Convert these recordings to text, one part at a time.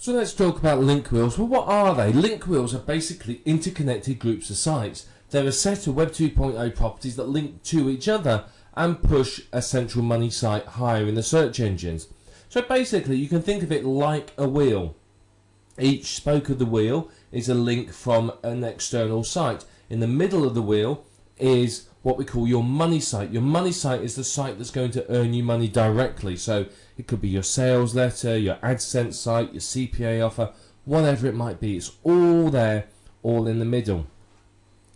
So let's talk about link wheels. Well, what are they? Link wheels are basically interconnected groups of sites. They're a set of Web 2.0 properties that link to each other and push a central money site higher in the search engines. So basically you can think of it like a wheel. Each spoke of the wheel is a link from an external site. In the middle of the wheel is what we call your money site. Your money site is the site that's going to earn you money directly. So it could be your sales letter, your AdSense site, your CPA offer, whatever it might be. It's all there, all in the middle.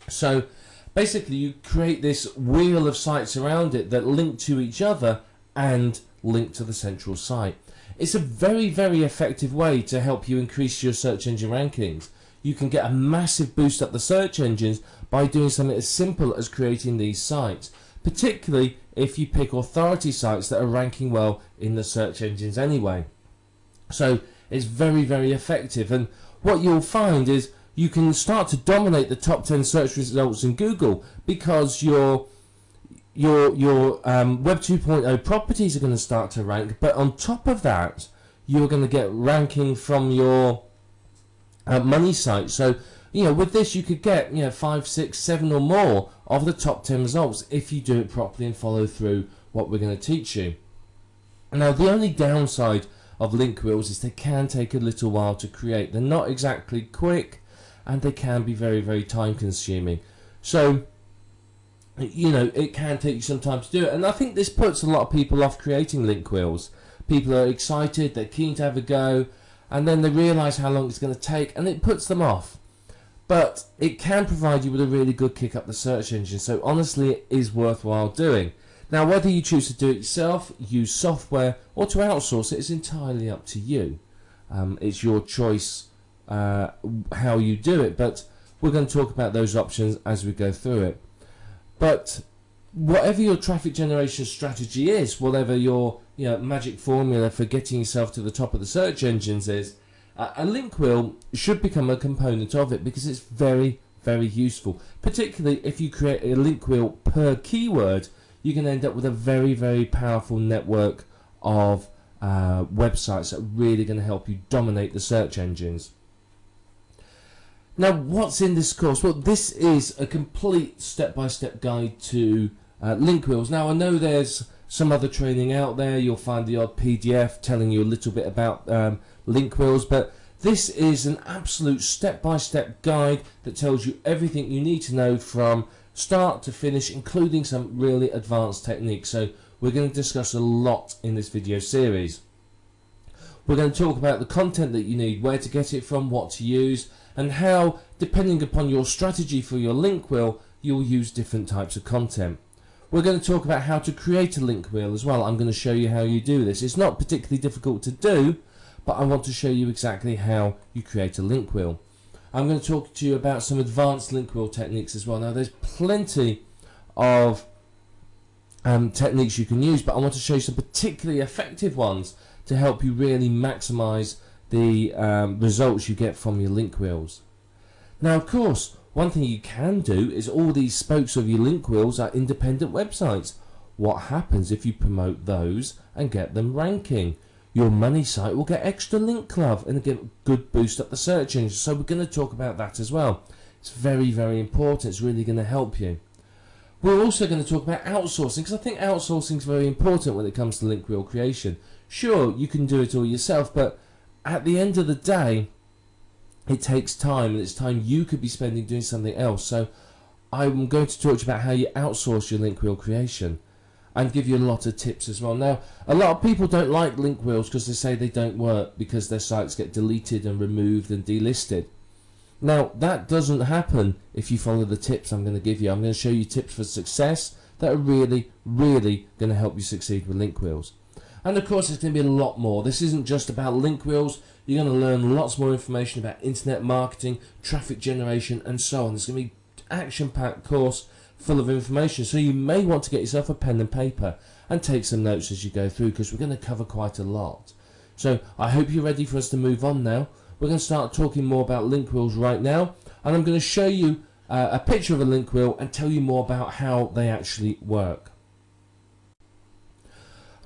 So basically you create this wheel of sites around it that link to each other and link to the central site. It's a very, very effective way to help you increase your search engine rankings. You can get a massive boost up the search engines by doing something as simple as creating these sites, particularly if you pick authority sites that are ranking well in the search engines anyway. So it's very, very effective, and what you'll find is you can start to dominate the top 10 search results in Google because your Web 2.0 properties are going to start to rank, but on top of that you're going to get ranking from your money site. So with this you could get 5, 6, 7 or more of the top 10 results if you do it properly and follow through what we're going to teach you. Now the only downside of link wheels is they can take a little while to create. They're not exactly quick and they can be very, very time consuming. So it can take you some time to do it, and I think this puts a lot of people off creating link wheels. People are excited, they're keen to have a go, and then they realise how long it's going to take and it puts them off. But it can provide you with a really good kick up the search engine, so honestly it is worthwhile doing. Now whether you choose to do it yourself, use software, or to outsource it is entirely up to you. It's your choice how you do it, but we're going to talk about those options as we go through it. But whatever your traffic generation strategy is, whatever your magic formula for getting yourself to the top of the search engines is, a link wheel should become a component of it because it's very, very useful. Particularly if you create a link wheel per keyword, you can end up with a very, very powerful network of websites that are really going to help you dominate the search engines. Now, what's in this course? Well, this is a complete step-by-step guide to link wheels. Now, I know there's some other training out there. You'll find the odd PDF telling you a little bit about link wheels, but this is an absolute step-by-step guide that tells you everything you need to know from start to finish, including some really advanced techniques. So we're going to discuss a lot in this video series. We're going to talk about the content that you need, where to get it from, what to use, and how, depending upon your strategy for your link wheel, you'll use different types of content. We're going to talk about how to create a link wheel as well. I'm going to show you how you do this. It's not particularly difficult to do, but I want to show you exactly how you create a link wheel. I'm going to talk to you about some advanced link wheel techniques as well. Now there's plenty of techniques you can use, but I want to show you some particularly effective ones to help you really maximize the results you get from your link wheels. Now of course, one thing you can do is all these spokes of your link wheels are independent websites. What happens if you promote those and get them ranking? Your money site will get extra link love and get a good boost up the search engine. So we're going to talk about that as well. It's very, very important. It's really going to help you. We're also going to talk about outsourcing, because I think outsourcing is very important when it comes to link wheel creation. Sure, you can do it all yourself, but at the end of the day, it takes time, and it's time you could be spending doing something else. So I'm going to talk to you about how you outsource your link wheel creation and give you a lot of tips as well. Now, a lot of people don't like link wheels because they say they don't work because their sites get deleted and removed and delisted. Now, that doesn't happen if you follow the tips I'm going to give you. I'm going to show you tips for success that are really, really going to help you succeed with link wheels. And of course, there's going to be a lot more. This isn't just about link wheels. You're going to learn lots more information about internet marketing, traffic generation, and so on. There's going to be an action-packed course full of information. So you may want to get yourself a pen and paper and take some notes as you go through, because we're going to cover quite a lot. So I hope you're ready for us to move on now. We're going to start talking more about link wheels right now, and I'm going to show you a picture of a link wheel and tell you more about how they actually work.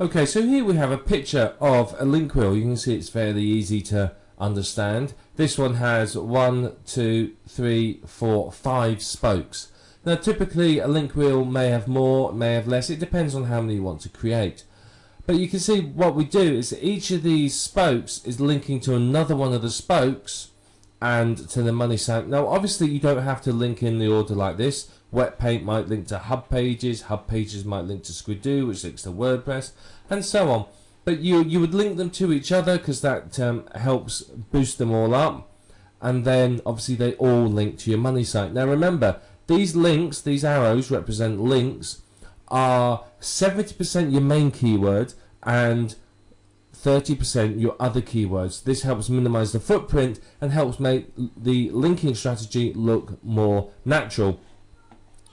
Okay, so here we have a picture of a link wheel. You can see it's fairly easy to understand. This one has 1, 2, 3, 4, 5 spokes. Now typically a link wheel may have more, may have less, it depends on how many you want to create. But you can see what we do is that each of these spokes is linking to another one of the spokes and to the money site. Now obviously you don't have to link in the order like this. Wet Paint might link to Hub Pages might link to Squidoo, which links to WordPress, and so on. But you would link them to each other because that helps boost them all up, and then obviously they all link to your money site. Now remember, these links, these arrows represent links, are 70% your main keyword and 30% your other keywords. This helps minimize the footprint and helps make the linking strategy look more natural.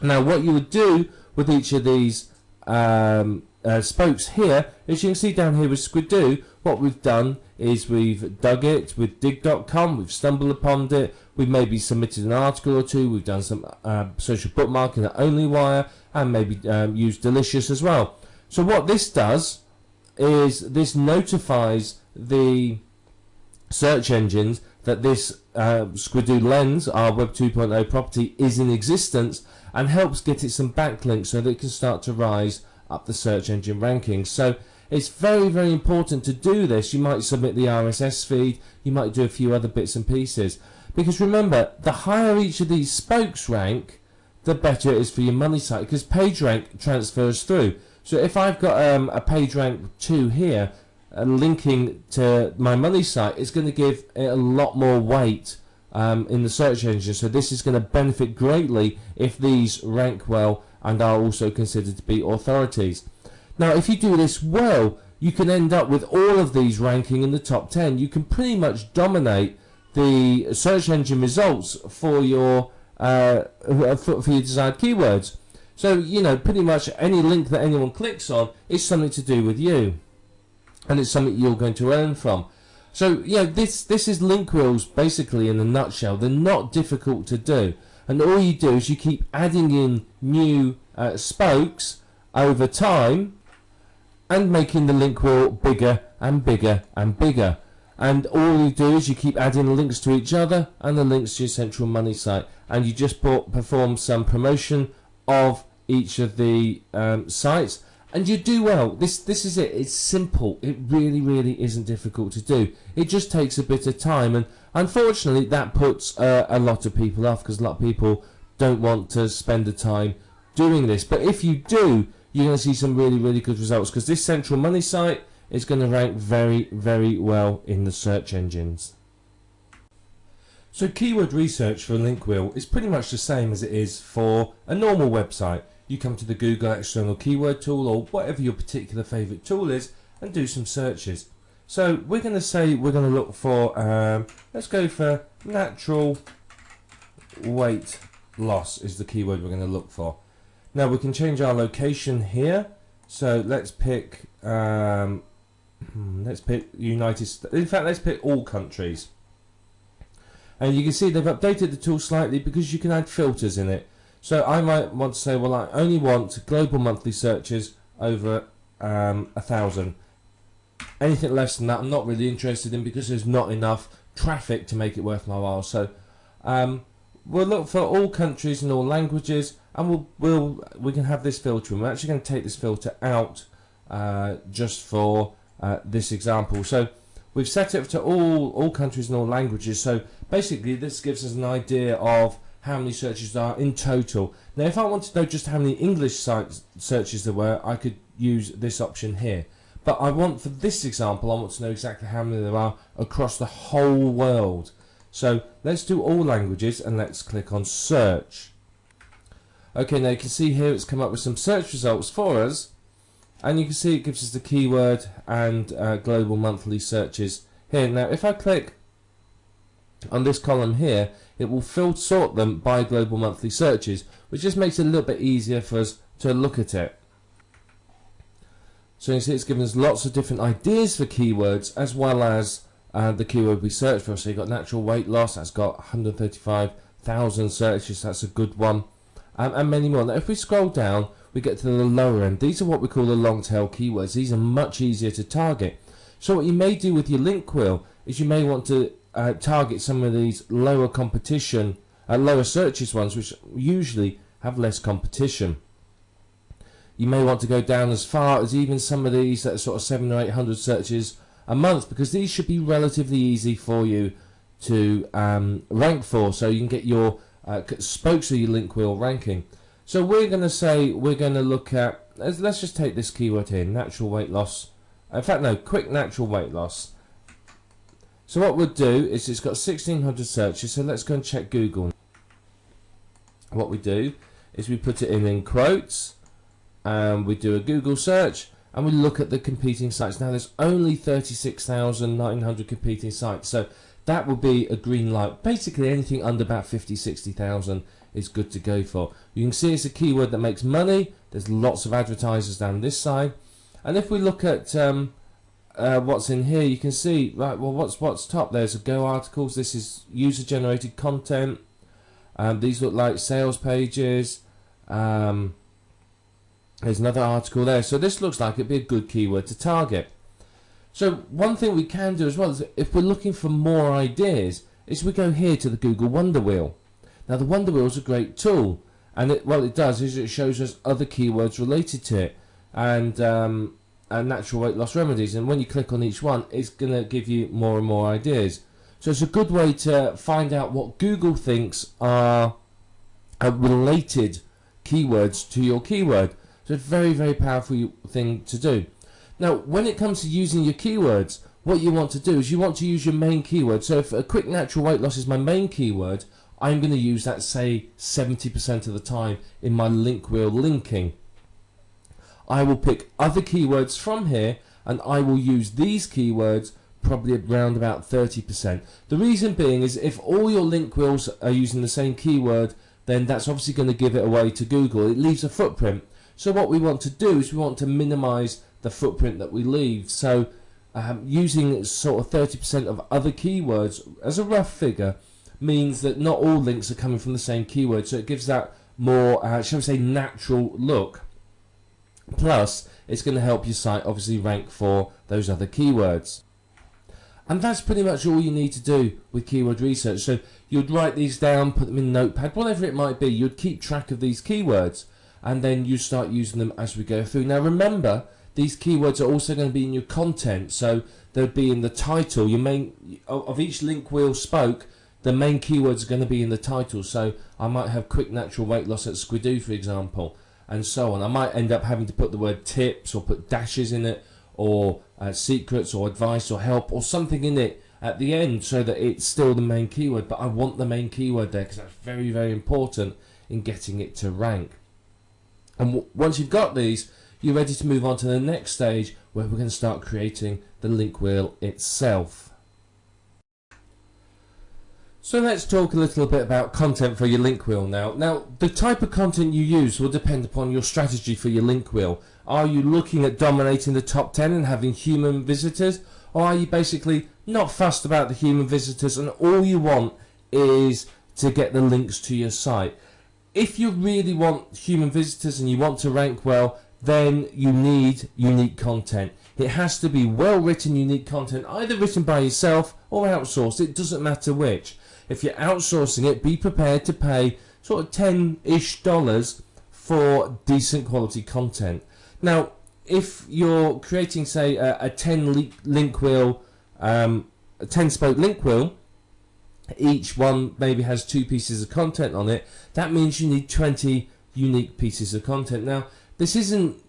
Now what you would do with each of these spokes here, as you can see down here with Squidoo, what we've done is we've dug it with dig.com, we've stumbled upon it, we've maybe submitted an article or two, we've done some social bookmarking at OnlyWire, and maybe used Delicious as well. So what this does is this notifies the search engines that this Squidoo Lens, our Web 2.0 property, is in existence, and helps get it some backlinks so that it can start to rise up the search engine rankings. So it's very, very important to do this. You might submit the RSS feed, you might do a few other bits and pieces, because remember, the higher each of these spokes rank, the better it is for your money site, because page rank transfers through. So if I've got a page rank 2 here linking to my money site, it's going to give it a lot more weight in the search engine. So this is going to benefit greatly if these rank well and are also considered to be authorities. Now if you do this well, you can end up with all of these ranking in the top 10. You can pretty much dominate the search engine results for your desired keywords. So you know, pretty much any link that anyone clicks on is something to do with you, and it's something you're going to earn from. So yeah, this is Linkwheels basically in a nutshell. They're not difficult to do, and all you do is you keep adding in new spokes over time and making the link wheel bigger and bigger and bigger. And all you do is you keep adding links to each other and the links to your central money site, and you just perform some promotion of each of the sites, and you do well. This is it. It's simple. It really isn't difficult to do. It just takes a bit of time, and unfortunately that puts a lot of people off, because a lot of people don't want to spend the time doing this. But if you do, you're going to see some really good results, because this central money site is going to rank very well in the search engines. So keyword research for a link wheel is pretty much the same as it is for a normal website. You come to the Google external keyword tool, or whatever your particular favourite tool is, and do some searches. So we're going to say we're going to look for, let's go for natural weight loss is the keyword we're going to look for. Now we can change our location here. So let's pick United States. In fact, let's pick all countries. And you can see they've updated the tool slightly because you can add filters in it. So I might want to say, well, I only want global monthly searches over 1,000. Anything less than that I'm not really interested in, because there's not enough traffic to make it worth my while. So we'll look for all countries and all languages, and we can have this filter. And we're actually going to take this filter out just for this example. So we've set it to all countries and all languages. So basically this gives us an idea of how many searches there are in total. Now if I want to know just how many English searches there were, I could use this option here. But I want, for this example, I want to know exactly how many there are across the whole world. So let's do all languages, and let's click on search. Okay, now you can see here it's come up with some search results for us, and you can see it gives us the keyword and global monthly searches here. Now if I click on this column here, it will sort them by global monthly searches, which just makes it a little bit easier for us to look at it. So you can see it's given us lots of different ideas for keywords, as well as the keyword we search for. So you've got natural weight loss, that's got 135,000 searches, that's a good one, and many more. Now if we scroll down, we get to the lower end. These are what we call the long tail keywords. These are much easier to target. So what you may do with your link wheel is you may want to target some of these lower competition, lower searches ones, which usually have less competition. You may want to go down as far as even some of these that are sort of 700 or 800 searches a month, because these should be relatively easy for you to rank for, so you can get your spokes of your link wheel ranking. So we're going to say we're going to look at, let's just take this keyword here, natural weight loss. In fact, no, quick natural weight loss. So what we'll do is it's got 1600 searches, so let's go and check Google. What we do is we put it in quotes, and we do a Google search, and we look at the competing sites. Now there's only 36,900 competing sites, so that will be a green light. Basically anything under about 50,000-60,000 is good to go for. You can see it's a keyword that makes money. There's lots of advertisers down this side, and if we look at what's in here, you can see, right, well, what's top? There's a Go articles. This is user generated content. These look like sales pages. There's another article there. So this looks like it'd be a good keyword to target. So one thing we can do as well is, if we're looking for more ideas, is we go here to the Google Wonder Wheel. Now the Wonder Wheel is a great tool, and what it does is it shows us other keywords related to it, and natural weight loss remedies, and when you click on each one, it's going to give you more and more ideas. So it's a good way to find out what Google thinks are related keywords to your keyword. So it's a very, very powerful thing to do. Now when it comes to using your keywords, what you want to do is you want to use your main keyword. So if a quick natural weight loss is my main keyword, I'm going to use that, say, 70% of the time in my link wheel linking. I will pick other keywords from here, and I will use these keywords probably around about 30%. The reason being is, if all your link wheels are using the same keyword, then that's obviously going to give it away to Google. It leaves a footprint. So what we want to do is we want to minimize the footprint that we leave. So using sort of 30% of other keywords as a rough figure means that not all links are coming from the same keyword, so it gives that more, shall we say, natural look. Plus, it's going to help your site obviously rank for those other keywords. And that's pretty much all you need to do with keyword research. So you'd write these down, put them in Notepad, whatever it might be. You'd keep track of these keywords, and then you start using them as we go through. Now remember, these keywords are also going to be in your content, so they'll be in the title. Your main of each link wheel spoke, the main keywords are going to be in the title. So I might have quick natural weight loss at Squidoo, for example, and so on. I might end up having to put the word tips or put dashes in it, or secrets or advice or help or something in it at the end, so that it's still the main keyword, but I want the main keyword there because that's very, very important in getting it to rank. And once you've got these, you're ready to move on to the next stage, where we're going to start creating the link wheel itself. So let's talk a little bit about content for your link wheel now. Now, the type of content you use will depend upon your strategy for your link wheel. Are you looking at dominating the top 10 and having human visitors? Or are you basically not fussed about the human visitors and all you want is to get the links to your site? If you really want human visitors and you want to rank well, then you need unique content. It has to be well written, unique content, either written by yourself or outsourced. It doesn't matter which. If you're outsourcing it, be prepared to pay sort of $10-ish for decent quality content. Now, if you're creating, say, a 10 wheel, a 10-spoke link wheel, each one maybe has 2 pieces of content on it, that means you need 20 unique pieces of content. Now, this isn't,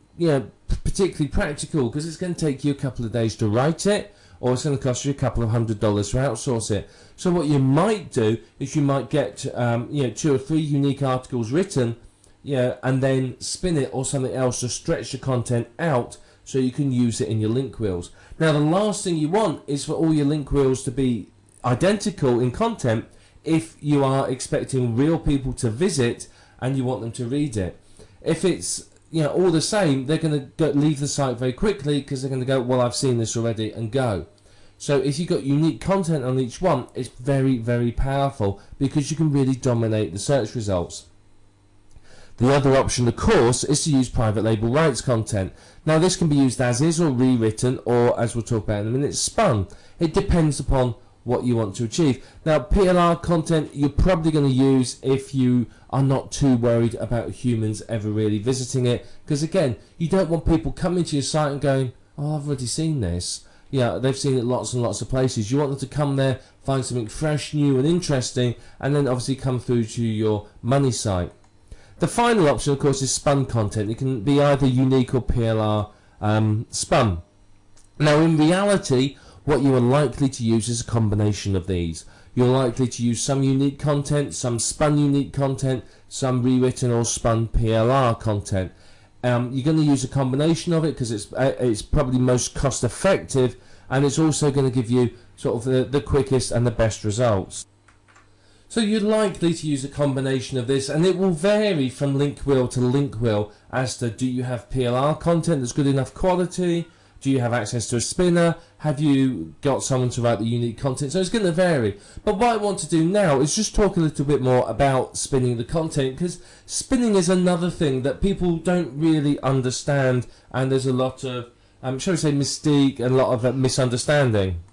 particularly practical, because it's going to take you a couple of days to write it, or it's going to cost you a couple of $100 to outsource it. So what you might do is you might get 2 or 3 unique articles written, and then spin it or something else to stretch the content out so you can use it in your link wheels. Now the last thing you want is for all your link wheels to be identical in content if you are expecting real people to visit and you want them to read it. If it's all the same, they're going to leave the site very quickly because they're going to go, well, I've seen this already, and go. So if you've got unique content on each one, it's very, very powerful because you can really dominate the search results. The other option, of course, is to use private label rights content. Now this can be used as is or rewritten, or, as we'll talk about in a minute, spun. It depends upon what you want to achieve. Now, PLR content you're probably going to use if you are not too worried about humans ever really visiting it, because again, you don't want people coming to your site and going, oh, I've already seen this. Yeah, they've seen it lots and lots of places. You want them to come there, find something fresh, new and interesting, and then obviously come through to your money site. The final option, of course, is spun content. It can be either unique or PLR spun. Now, in reality, what you are likely to use is a combination of these. You're likely to use some unique content, some spun unique content, some rewritten or spun PLR content. You're going to use a combination of it because it's probably most cost effective, and it's also going to give you sort of the quickest and the best results. So you're likely to use a combination of this, and it will vary from linkwheel to linkwheel as to, do you have PLR content that's good enough quality? Do you have access to a spinner? Have you got someone to write the unique content? So it's going to vary. But what I want to do now is just talk a little bit more about spinning the content, because spinning is another thing that people don't really understand, and there's a lot of, shall we say, mystique and a lot of misunderstanding.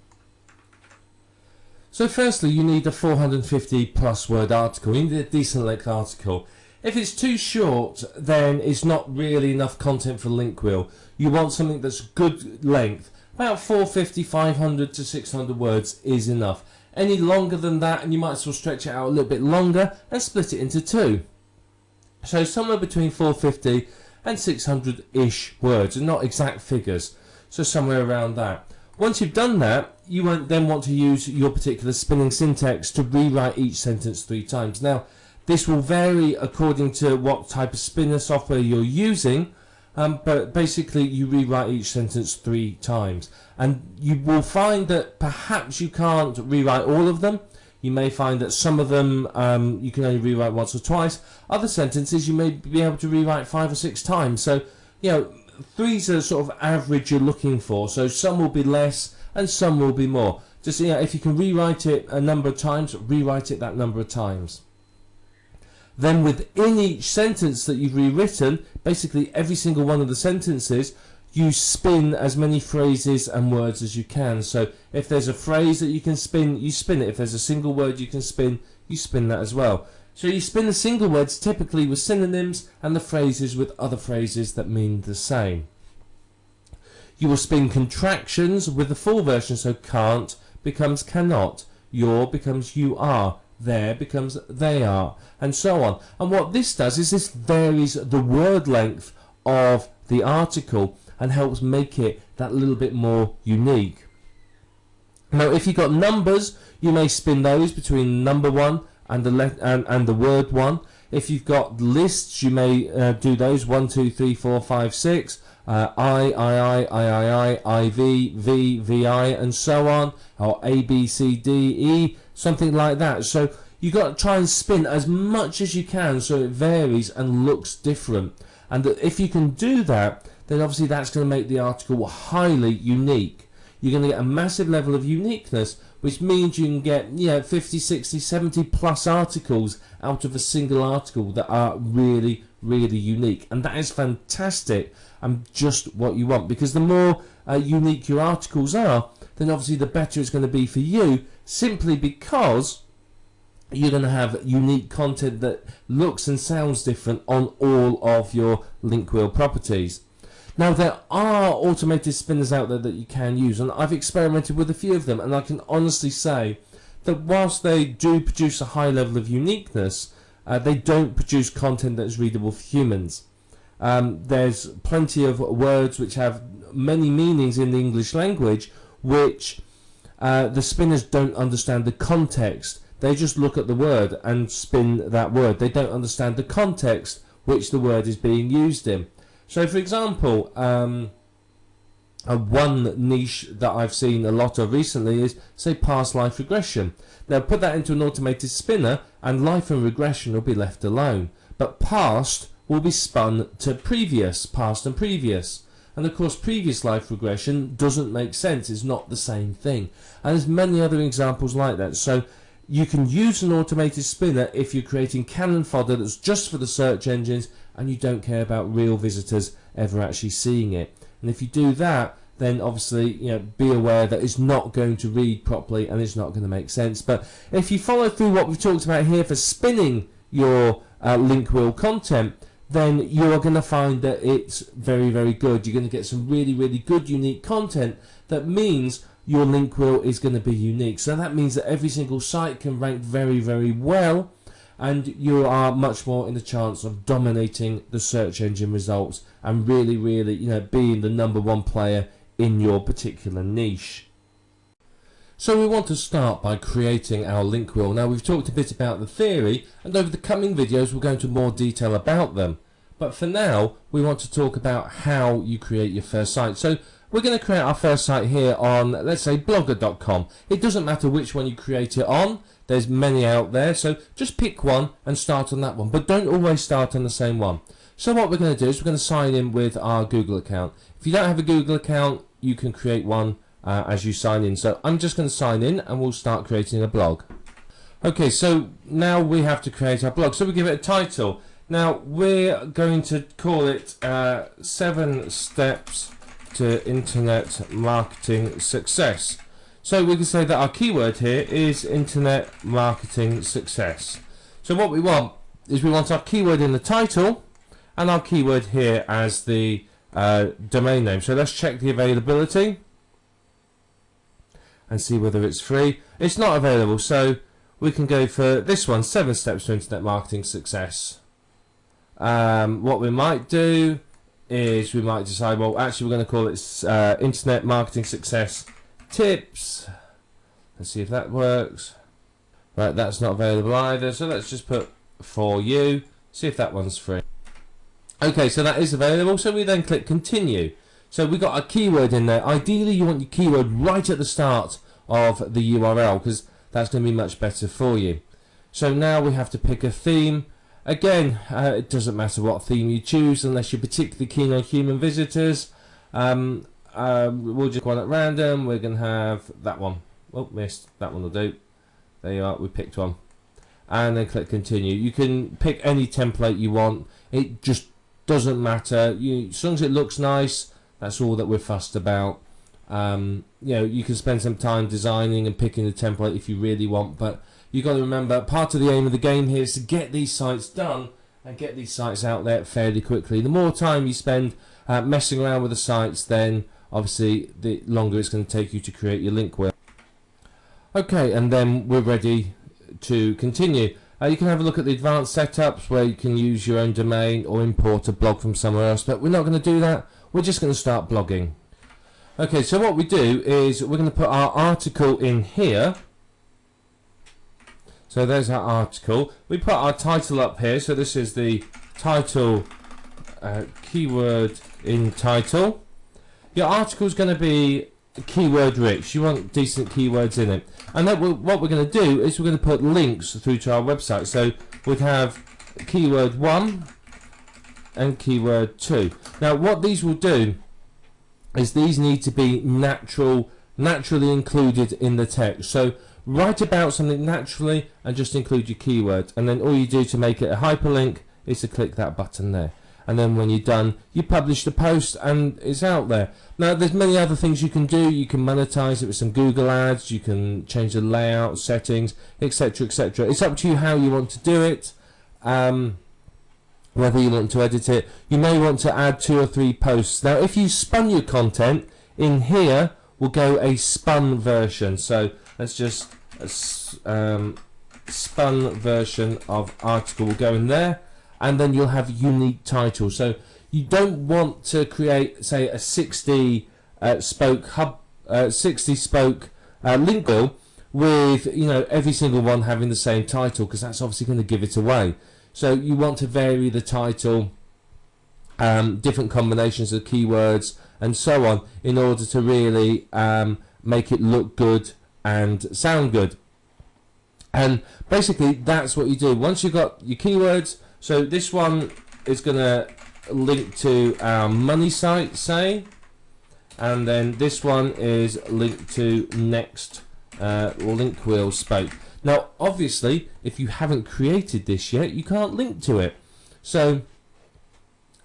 So firstly, you need a 450 plus word article. You need a decent length article. If it's too short, then it's not really enough content for linkwheel. You want something that's good length. About 450, 500 to 600 words is enough. Any longer than that, and you might as well stretch it out a little bit longer and split it into two. So somewhere between 450 and 600-ish words, and not exact figures. So somewhere around that. Once you've done that, you won't then want to use your particular spinning syntax to rewrite each sentence 3 times. Now, this will vary according to what type of spinner software you're using, but basically you rewrite each sentence 3 times. And you will find that perhaps you can't rewrite all of them. You may find that some of them you can only rewrite once or twice. Other sentences you may be able to rewrite 5 or 6 times. So, you know, 3's a sort of average you're looking for. So some will be less and some will be more. Just, you know, if you can rewrite it a number of times, rewrite it that number of times. Then within each sentence that you've rewritten, basically every single one of the sentences, you spin as many phrases and words as you can. So if there's a phrase that you can spin, you spin it. If there's a single word you can spin, you spin that as well. So you spin the single words typically with synonyms and the phrases with other phrases that mean the same. You will spin contractions with the full version, so can't becomes cannot, your becomes you are, there becomes they are, and so on. And what this does is this varies the word length of the article and helps make it that little bit more unique. Now, if you've got numbers, you may spin those between number 1 and the word 1. If you've got lists, you may do those 1, 2, 3, 4, 5, 6. I, V, VI, and so on, or A, B, C, D, E, something like that. So you've got to try and spin as much as you can so it varies and looks different. And if you can do that, then obviously that's going to make the article highly unique. You're going to get a massive level of uniqueness, which means you can get, you know, 50, 60, 70 plus articles out of a single article that are really, really unique. And that is fantastic and just what you want, because the more unique your articles are, then obviously the better it's going to be for you, simply because you're going to have unique content that looks and sounds different on all of your linkwheel properties. Now, there are automated spinners out there that you can use, and I've experimented with a few of them, and I can honestly say that whilst they do produce a high level of uniqueness, they don't produce content that is readable for humans. There's plenty of words which have many meanings in the English language, which the spinners don't understand the context. They just look at the word and spin that word. They don't understand the context which the word is being used in. So, for example, one niche that I've seen a lot of recently is, say, past life regression. Now, put that into an automated spinner and life and regression will be left alone. But past will be spun to previous, past and previous. And of course, previous life regression doesn't make sense. It's not the same thing. And there's many other examples like that. So you can use an automated spinner if you're creating cannon fodder that's just for the search engines and you don't care about real visitors ever actually seeing it. And if you do that, then obviously, you know, be aware that it's not going to read properly and it's not going to make sense. But if you follow through what we've talked about here for spinning your link wheel content, then you're going to find that it's very, very good. You're going to get some really, really good, unique content. That means your link wheel is going to be unique. So that means that every single site can rank very, very well, and you are much more in the chance of dominating the search engine results and really, really, you know, being the #1 player in your particular niche. So we want to start by creating our link wheel. Now, we've talked a bit about the theory, and over the coming videos we'll go into more detail about them. But for now, we want to talk about how you create your first site. So we're going to create our first site here on, let's say, blogger.com. It doesn't matter which one you create it on. There's many out there, so just pick one and start on that one. But don't always start on the same one. So what we're going to do is we're going to sign in with our Google account. If you don't have a Google account, you can create one as you sign in. So I'm just going to sign in and we'll start creating a blog. Okay, so now we have to create our blog. So we give it a title. Now we're going to call it 7 Steps to Internet Marketing Success. So we can say that our keyword here is Internet Marketing Success. So what we want is we want our keyword in the title and our keyword here as the domain name. So let's check the availability and see whether it's free. It's not available, so we can go for this one, 7 Steps to Internet Marketing Success. What we might do is we might decide, well, actually we're going to call it Internet Marketing Success Tips. Let's see if that works. Right, that's not available either, so let's just put for you, see if that one's free. Okay, so that is available, so we then click continue. So we got a keyword in there. Ideally you want your keyword right at the start of the URL, because that's going to be much better for you. So now we have to pick a theme. Again, it doesn't matter what theme you choose unless you're particularly keen on human visitors. We'll just go on at random. We're going to have that one. Oh, missed. That one will do. There you are. We picked one. And then click continue. You can pick any template you want. It just doesn't matter. As long as it looks nice, that's all that we're fussed about. You know, you can spend some time designing and picking the template if you really want, but you've got to remember, part of the aim of the game here is to get these sites done and get these sites out there fairly quickly. The more time you spend messing around with the sites, then obviously the longer it's going to take you to create your link wheel. Okay, and then we're ready to continue. You can have a look at the advanced setups where you can use your own domain or import a blog from somewhere else, but we're not going to do that. We're just going to start blogging. Okay, so what we do is we're going to put our article in here. So there's our article. We put our title up here. So this is the title, keyword in title. Your article is going to be keyword rich. You want decent keywords in it. And then what we're going to do is we're going to put links through to our website. So we'd have keyword 1 and keyword 2. Now what these will do is these need to be naturally included in the text. So write about something naturally and just include your keyword, and then all you do to make it a hyperlink is to click that button there, and then when you're done you publish the post and it's out there. Now there's many other things you can do. You can monetize it with some Google ads, you can change the layout settings, etc, etc. It's up to you how you want to do it, whether you want to edit it. You may want to add 2 or 3 posts. Now if you spun your content, in here will go a spun version. So let's just spun version of article will go in there, and then you'll have unique titles. So you don't want to create, say, a 60 spoke link wheel with, you know, every single one having the same title, because that's obviously going to give it away. So you want to vary the title, different combinations of keywords and so on, in order to really make it look good and sound good. And basically that's what you do once you've got your keywords. So this one is going to link to our money site, say, and then this one is linked to next Linkwheels spoke. Now obviously if you haven't created this yet, you can't link to it. So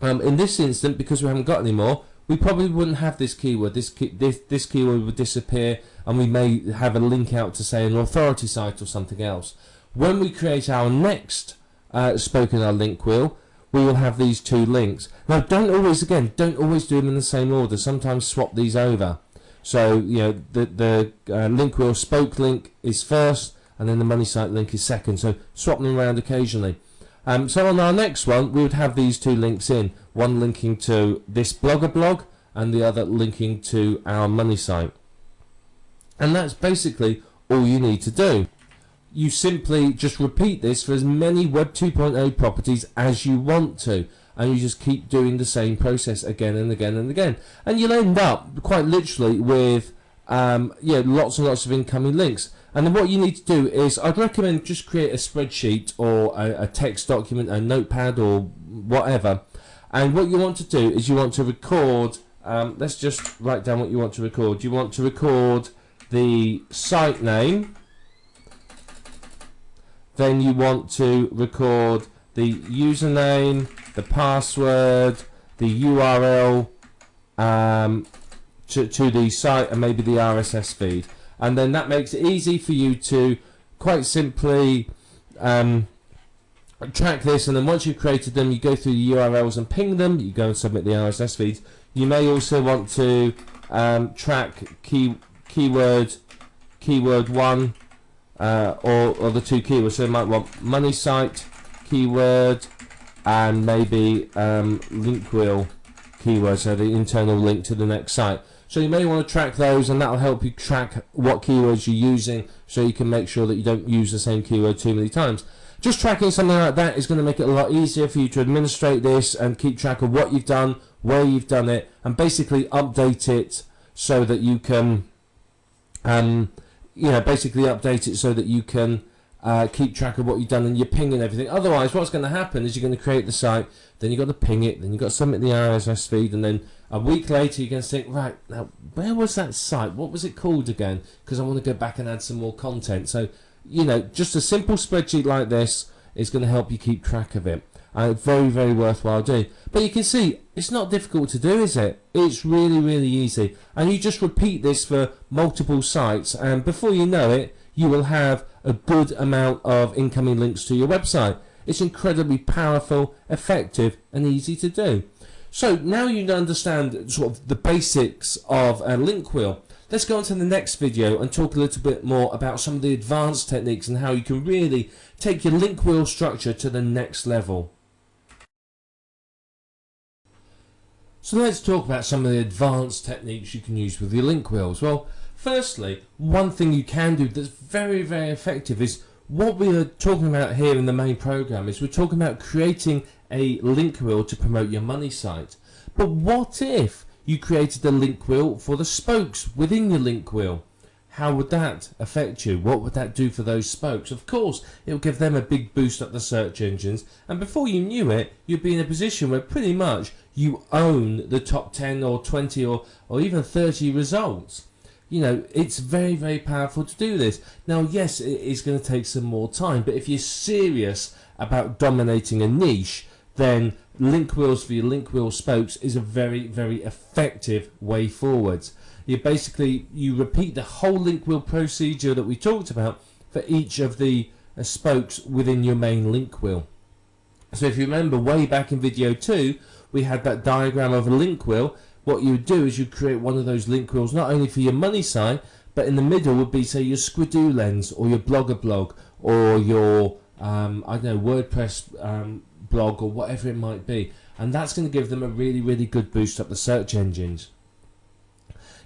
in this instant, because we haven't got any more, we probably wouldn't have this keyword. This keyword would disappear, and we may have a link out to, say, an authority site or something else. When we create our next spoke in our link wheel, we will have these two links. Now, don't always do them in the same order. Sometimes swap these over. So, you know, the link wheel spoke link is first, and then the money site link is second. So swap them around occasionally. So on our next one, we would have these two links in, one linking to this Blogger blog and the other linking to our money site. And that's basically all you need to do. You simply just repeat this for as many Web 2.0 properties as you want to, and you just keep doing the same process again and again and again, and you'll end up quite literally with lots and lots of incoming links. And then what you need to do is, I'd recommend just create a spreadsheet or a text document, a notepad or whatever. And what you want to do is you want to record, let's just write down what you want to record. You want to record the site name, then you want to record the username, the password, the URL to the site, and maybe the RSS feed. And then that makes it easy for you to quite simply track this. And then once you've created them, you go through the URLs and ping them. You go and submit the RSS feeds. You may also want to track keyword 1 or the two keywords. So you might want money site keyword and maybe linkwheel keyword, so the internal link to the next site. So you may want to track those, and that will help you track what keywords you're using, so you can make sure that you don't use the same keyword too many times. Just tracking something like that is going to make it a lot easier for you to administrate this and keep track of what you've done, where you've done it, and basically update it so that you can keep track of what you've done, and your ping and everything. Otherwise, what's going to happen is you're going to create the site, then you've got to ping it, then you've got to submit the RSS feed, and then a week later you're going to think, right, now where was that site? What was it called again? Because I want to go back and add some more content. So, you know, just a simple spreadsheet like this is going to help you keep track of it. Very, very worthwhile doing. But you can see, it's not difficult to do, is it? It's really, really easy. And you just repeat this for multiple sites, and before you know it, you will have a good amount of incoming links to your website. It's incredibly powerful, effective, and easy to do. So now you understand sort of the basics of a link wheel. Let's go on to the next video and talk a little bit more about some of the advanced techniques and how you can really take your link wheel structure to the next level. So let's talk about some of the advanced techniques you can use with your link wheels. Well, firstly, one thing you can do that's very, very effective is what we are talking about here in the main program. Is we're talking about creating a link wheel to promote your money site. But what if you created a link wheel for the spokes within your link wheel? How would that affect you? What would that do for those spokes? Of course, it will give them a big boost up the search engines, and before you knew it, you'd be in a position where pretty much you own the top 10 or 20 or even 30 results. You know, it's very, very powerful to do this. Now, yes, it is going to take some more time, but if you're serious about dominating a niche, then link wheels for your link wheel spokes is a very, very effective way forwards. You repeat the whole link wheel procedure that we talked about for each of the spokes within your main link wheel. So if you remember way back in video 2, we had that diagram of a link wheel. What you would do is you create one of those link wheels not only for your money site, but in the middle would be, say, your Squidoo lens or your Blogger blog or your WordPress blog or whatever it might be, and that's going to give them a really, really good boost up the search engines.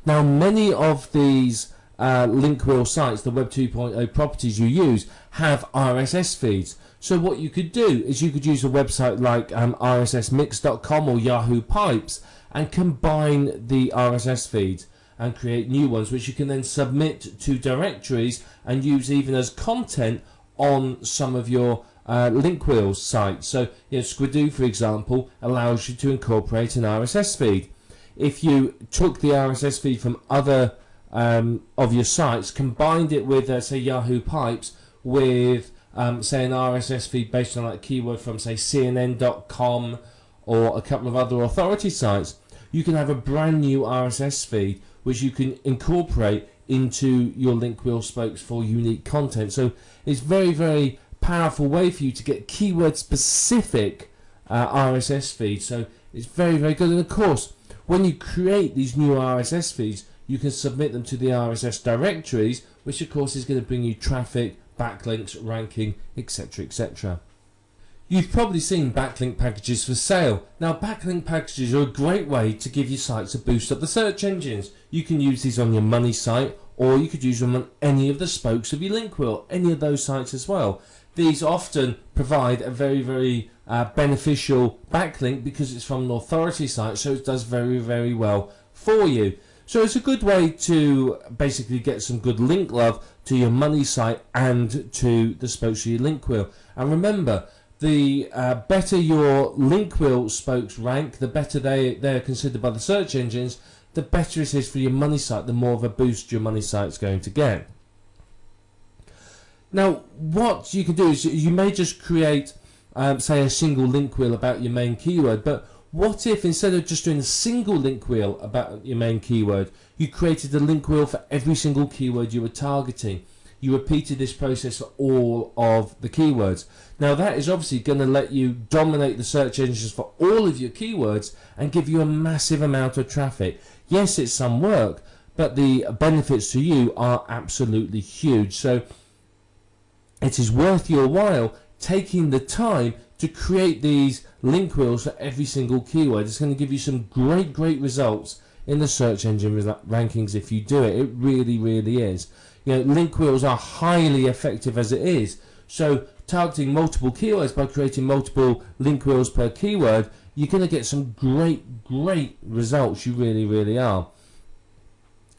Now, many of these link wheel sites, the Web 2.0 properties you use, have RSS feeds. So what you could do is you could use a website like rssmix.com or Yahoo Pipes and combine the RSS feeds and create new ones, which you can then submit to directories and use even as content on some of your link wheel sites. So, you know, Squidoo, for example, allows you to incorporate an RSS feed. If you took the RSS feed from other of your sites, combined it with, say, Yahoo Pipes with, say, an RSS feed based on like a keyword from, say, CNN.com or a couple of other authority sites, you can have a brand new RSS feed which you can incorporate into your Linkwheel spokes for unique content. So it's very, very powerful way for you to get keyword specific RSS feeds. So it's very, very good. And of course, when you create these new RSS feeds, you can submit them to the RSS directories, which of course is going to bring you traffic, backlinks, ranking, etc., etc. You've probably seen backlink packages for sale. Now, backlink packages are a great way to give your sites a boost up the search engines. You can use these on your money site, or you could use them on any of the spokes of your Linkwheel, any of those sites as well. These often provide a very, very beneficial backlink because it's from an authority site, so it does very, very well for you. So it's a good way to basically get some good link love to your money site and to the spokes of your Linkwheel. And remember, the better your Linkwheel spokes rank, the better they're considered by the search engines, the better it is for your money site, the more of a boost your money site's going to get. Now, what you can do is you may just create, say, a single Linkwheel about your main keyword, but what if instead of just doing a single Linkwheel about your main keyword, you created a Linkwheel for every single keyword you were targeting? You repeated this process for all of the keywords. Now that is obviously going to let you dominate the search engines for all of your keywords and give you a massive amount of traffic. Yes, it's some work, but the benefits to you are absolutely huge. So it is worth your while taking the time to create these Linkwheels for every single keyword. It's going to give you some great results in the search engine rankings if you do it. It really, really is. You know, Linkwheels are highly effective as it is. So targeting multiple keywords by creating multiple Linkwheels per keyword, you're going to get some great results. You really, really are.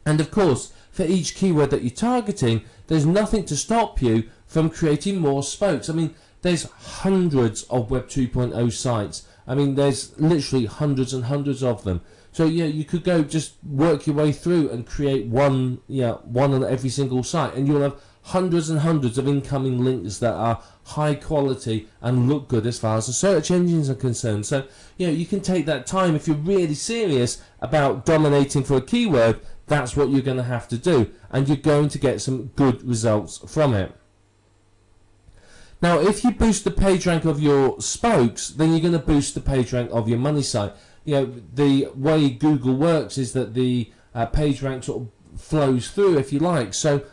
And of course, for each keyword that you're targeting, there's nothing to stop you from creating more spokes. I mean, there's hundreds of Web 2.0 sites. I mean, there's literally hundreds and hundreds of them. So yeah, you could go just work your way through and create one on every single site, and you'll have hundreds and hundreds of incoming links that are high quality and look good as far as the search engines are concerned. So you can take that time if you're really serious about dominating for a keyword. That's what you're going to have to do, and you're going to get some good results from it. Now, if you boost the page rank of your spokes, then you're going to boost the page rank of your money site. The way Google works is that the page rank sort of flows through, if you like. So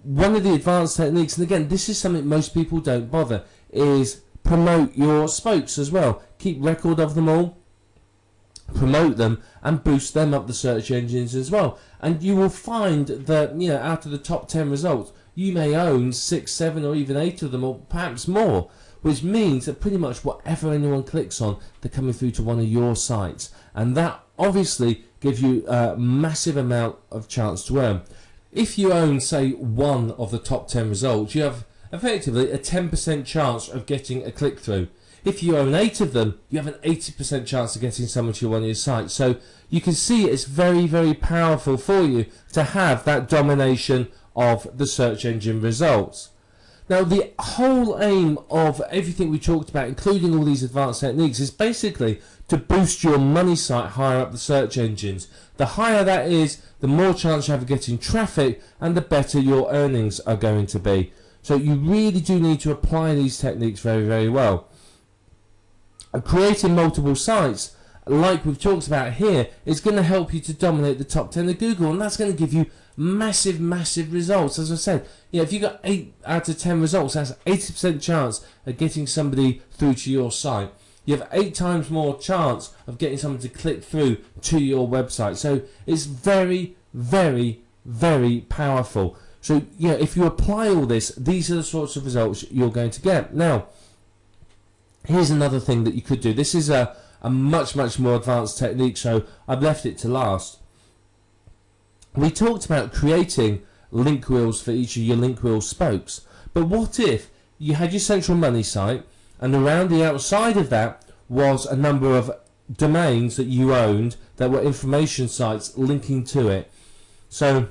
one of the advanced techniques, and again, this is something most people don't bother, is promote your spokes as well. Keep record of them all, promote them, and boost them up the search engines as well. And you will find that out of the top 10 results, you may own 6, 7, or even 8 of them, or perhaps more, which means that pretty much whatever anyone clicks on, they're coming through to one of your sites. And that obviously gives you a massive amount of chance to earn. If you own, say, 1 of the top 10 results, you have effectively a 10% chance of getting a click-through. If you own 8 of them, you have an 80% chance of getting someone to one of your sites. So you can see it's very, very powerful for you to have that domination of the search engine results. Now, the whole aim of everything we talked about, including all these advanced techniques, is basically to boost your money site higher up the search engines. The higher that is, the more chance you have of getting traffic, and the better your earnings are going to be. So you really do need to apply these techniques very, very well. Creating multiple sites, like we've talked about here, is going to help you to dominate the top 10 of Google, and that's going to give you massive results. As I said, if you got 8 out of 10 results, that's 80% chance of getting somebody through to your site. You have 8 times more chance of getting someone to click through to your website. So it's very powerful. So if you apply all this, these are the sorts of results you're going to get. Now, here's another thing that you could do. This is a much more advanced technique, so I've left it to last. We talked about creating Linkwheels for each of your Linkwheel spokes, but what if you had your central money site, and around the outside of that was a number of domains that you owned that were information sites linking to it? So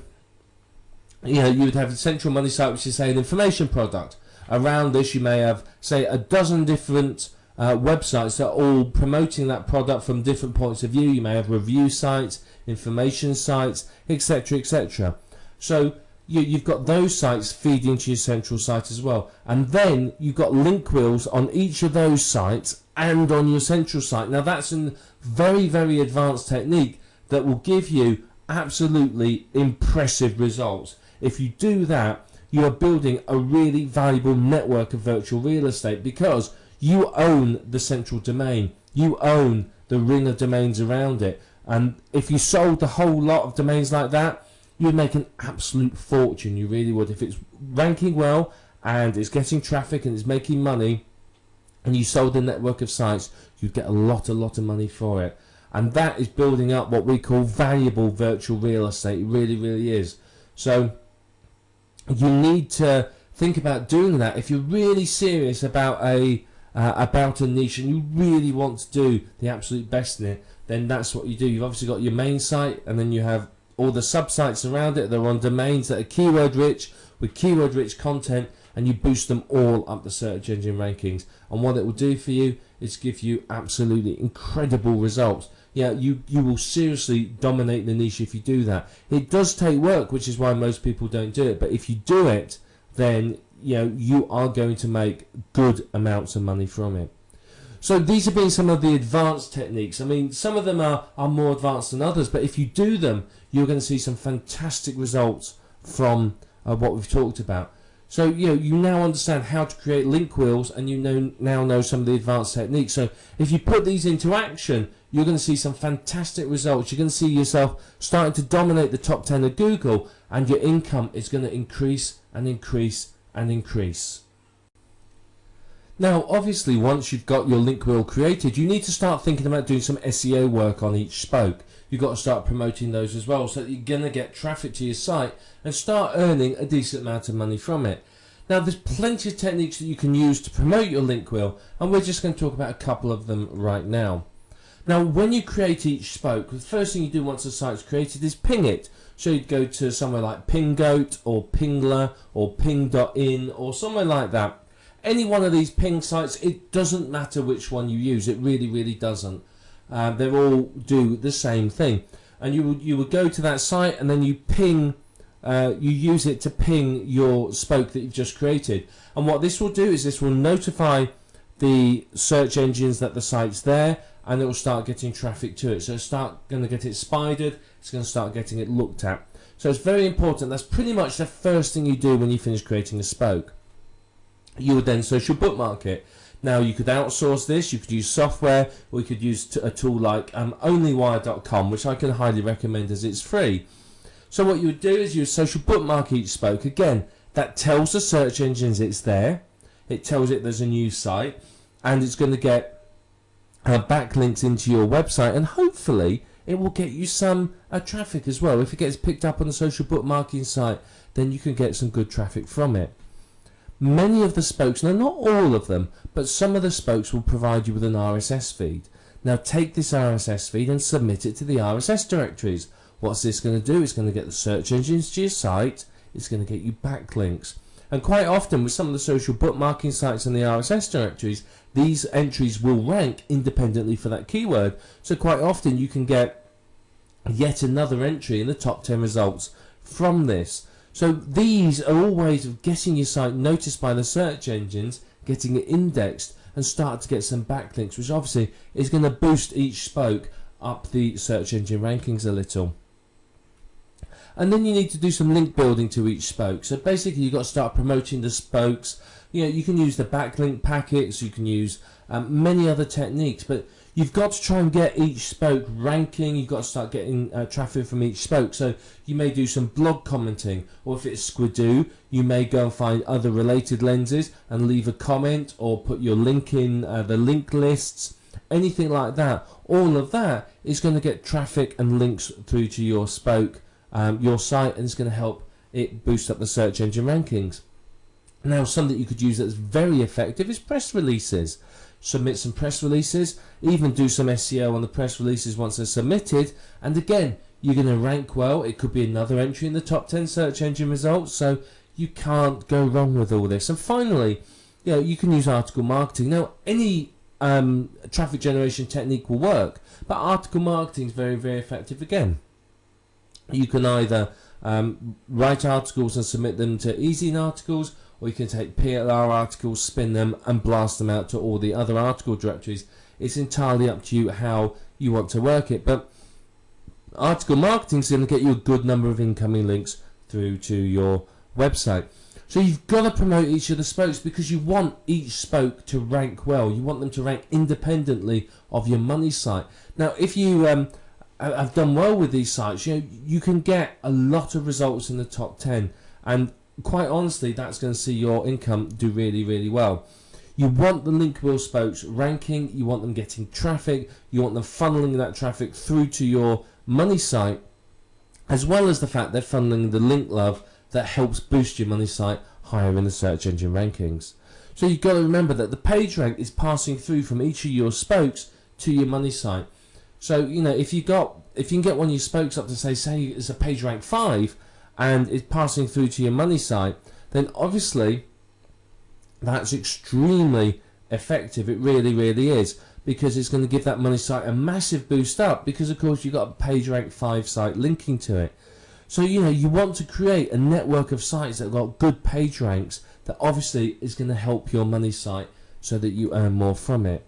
you would have a central money site, which is, say, an information product. Around this you may have, say, a dozen different websites that are all promoting that product from different points of view. You may have review sites, information sites, etc., etc. So you've got those sites feeding into your central site as well, and then you've got link wheels on each of those sites and on your central site. Now that's a very, very advanced technique that will give you absolutely impressive results. If you do that, you are building a really valuable network of virtual real estate, because you own the central domain, you own the ring of domains around it. And if you sold the whole lot of domains like that, you'd make an absolute fortune. You really would. If it's ranking well and it's getting traffic and it's making money, and you sold a network of sites, you'd get a lot of money for it. And that is building up what we call valuable virtual real estate. It really, really is. So you need to think about doing that. If you're really serious about a niche and you really want to do the absolute best in it, then that's what you do. You've obviously got your main site, and then you have all the sub-sites around it. They're on domains that are keyword rich, with keyword rich content, and you boost them all up the search engine rankings. And what it will do for you is give you absolutely incredible results. Yeah, you will seriously dominate the niche if you do that. It does take work, which is why most people don't do it, but if you do it, then you are going to make good amounts of money from it. So these have been some of the advanced techniques. I mean, some of them are more advanced than others, but if you do them, you're going to see some fantastic results from what we've talked about. So you now understand how to create link wheels, and you now know some of the advanced techniques. So if you put these into action, you're going to see some fantastic results. You're going to see yourself starting to dominate the top 10 of Google, and your income is going to increase and increase and increase. Now, obviously, once you've got your link wheel created, you need to start thinking about doing some SEO work on each spoke. You've got to start promoting those as well, so that you're going to get traffic to your site and start earning a decent amount of money from it. Now, there's plenty of techniques that you can use to promote your link wheel, and we're just going to talk about a couple of them right now. Now, when you create each spoke, the first thing you do once the site's created is ping it. So you'd go to somewhere like Pingoat or Pingler or Ping.in or somewhere like that. Any one of these ping sites, it doesn't matter which one you use. It really, really doesn't. They all do the same thing. And you would go to that site, and then you ping. You use it to ping your spoke that you've just created. And what this will do is this will notify the search engines that the site's there, and it will start getting traffic to it. So it's going to get it spidered. It's going to start getting it looked at. So it's very important. That's pretty much the first thing you do when you finish creating a spoke. You would then social bookmark it. Now, you could outsource this. You could use software, or you could use a tool like onlywire.com, which I can highly recommend as it's free. So what you would do is you would social bookmark each spoke. Again, that tells the search engines it's there. It tells it there's a new site, and it's going to get backlinks into your website, and hopefully it will get you some traffic as well. If it gets picked up on the social bookmarking site, then you can get some good traffic from it. Many of the spokes, now not all of them, but some of the spokes will provide you with an RSS feed. Now take this RSS feed and submit it to the RSS directories. What's this going to do? It's going to get the search engines to your site. It's going to get you backlinks. And quite often with some of the social bookmarking sites and the RSS directories, these entries will rank independently for that keyword. So quite often you can get yet another entry in the top 10 results from this. So these are all ways of getting your site noticed by the search engines, getting it indexed, and start to get some backlinks, which obviously is going to boost each spoke up the search engine rankings a little. And then you need to do some link building to each spoke. So basically you've got to start promoting the spokes. You can use the backlink packets, you can use many other techniques, but you've got to try and get each spoke ranking. You've got to start getting traffic from each spoke. So you may do some blog commenting, or if it's Squidoo, you may go and find other related lenses and leave a comment, or put your link in the link lists, anything like that. All of that is going to get traffic and links through to your spoke, your site, and it's going to help it boost up the search engine rankings. Now, something you could use that's very effective is press releases. Submit some press releases, even do some SEO on the press releases once they're submitted, and again, you're going to rank well. It could be another entry in the top 10 search engine results, so you can't go wrong with all this. And finally, you can use article marketing. Now, any traffic generation technique will work. But article marketing is very, very effective again. You can either write articles and submit them to Easy Articles, or you can take PLR articles, spin them, and blast them out to all the other article directories. It's entirely up to you how you want to work it. But article marketing is going to get you a good number of incoming links through to your website. So you've got to promote each of the spokes, because you want each spoke to rank well. You want them to rank independently of your money site. Now, if you have done well with these sites, you can get a lot of results in the top 10, and quite honestly, that's going to see your income do really, really well. You want the Linkwheel spokes ranking, you want them getting traffic, you want them funneling that traffic through to your money site, as well as the fact they're funneling the link love that helps boost your money site higher in the search engine rankings. So you've got to remember that the page rank is passing through from each of your spokes to your money site. So if you can get one of your spokes up to say it's a page rank 5 and it's passing through to your money site, then obviously that's extremely effective. It really, really is, because it's going to give that money site a massive boost up, because of course you've got a page rank 5 site linking to it. So you want to create a network of sites that have got good page ranks that obviously is going to help your money site so that you earn more from it.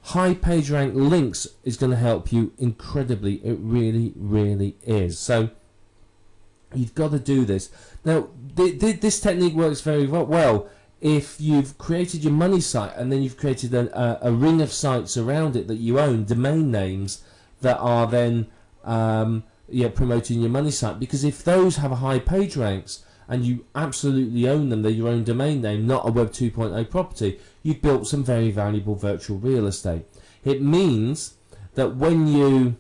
High page rank links is going to help you incredibly. It really, really is. So you've got to do this. Now this technique works very well if you've created your money site and then you've created a ring of sites around it that you own, domain names that are then promoting your money site. Because if those have a high page ranks and you absolutely own them, they're your own domain name, not a Web 2.0 property, you've built some very valuable virtual real estate. It means that when you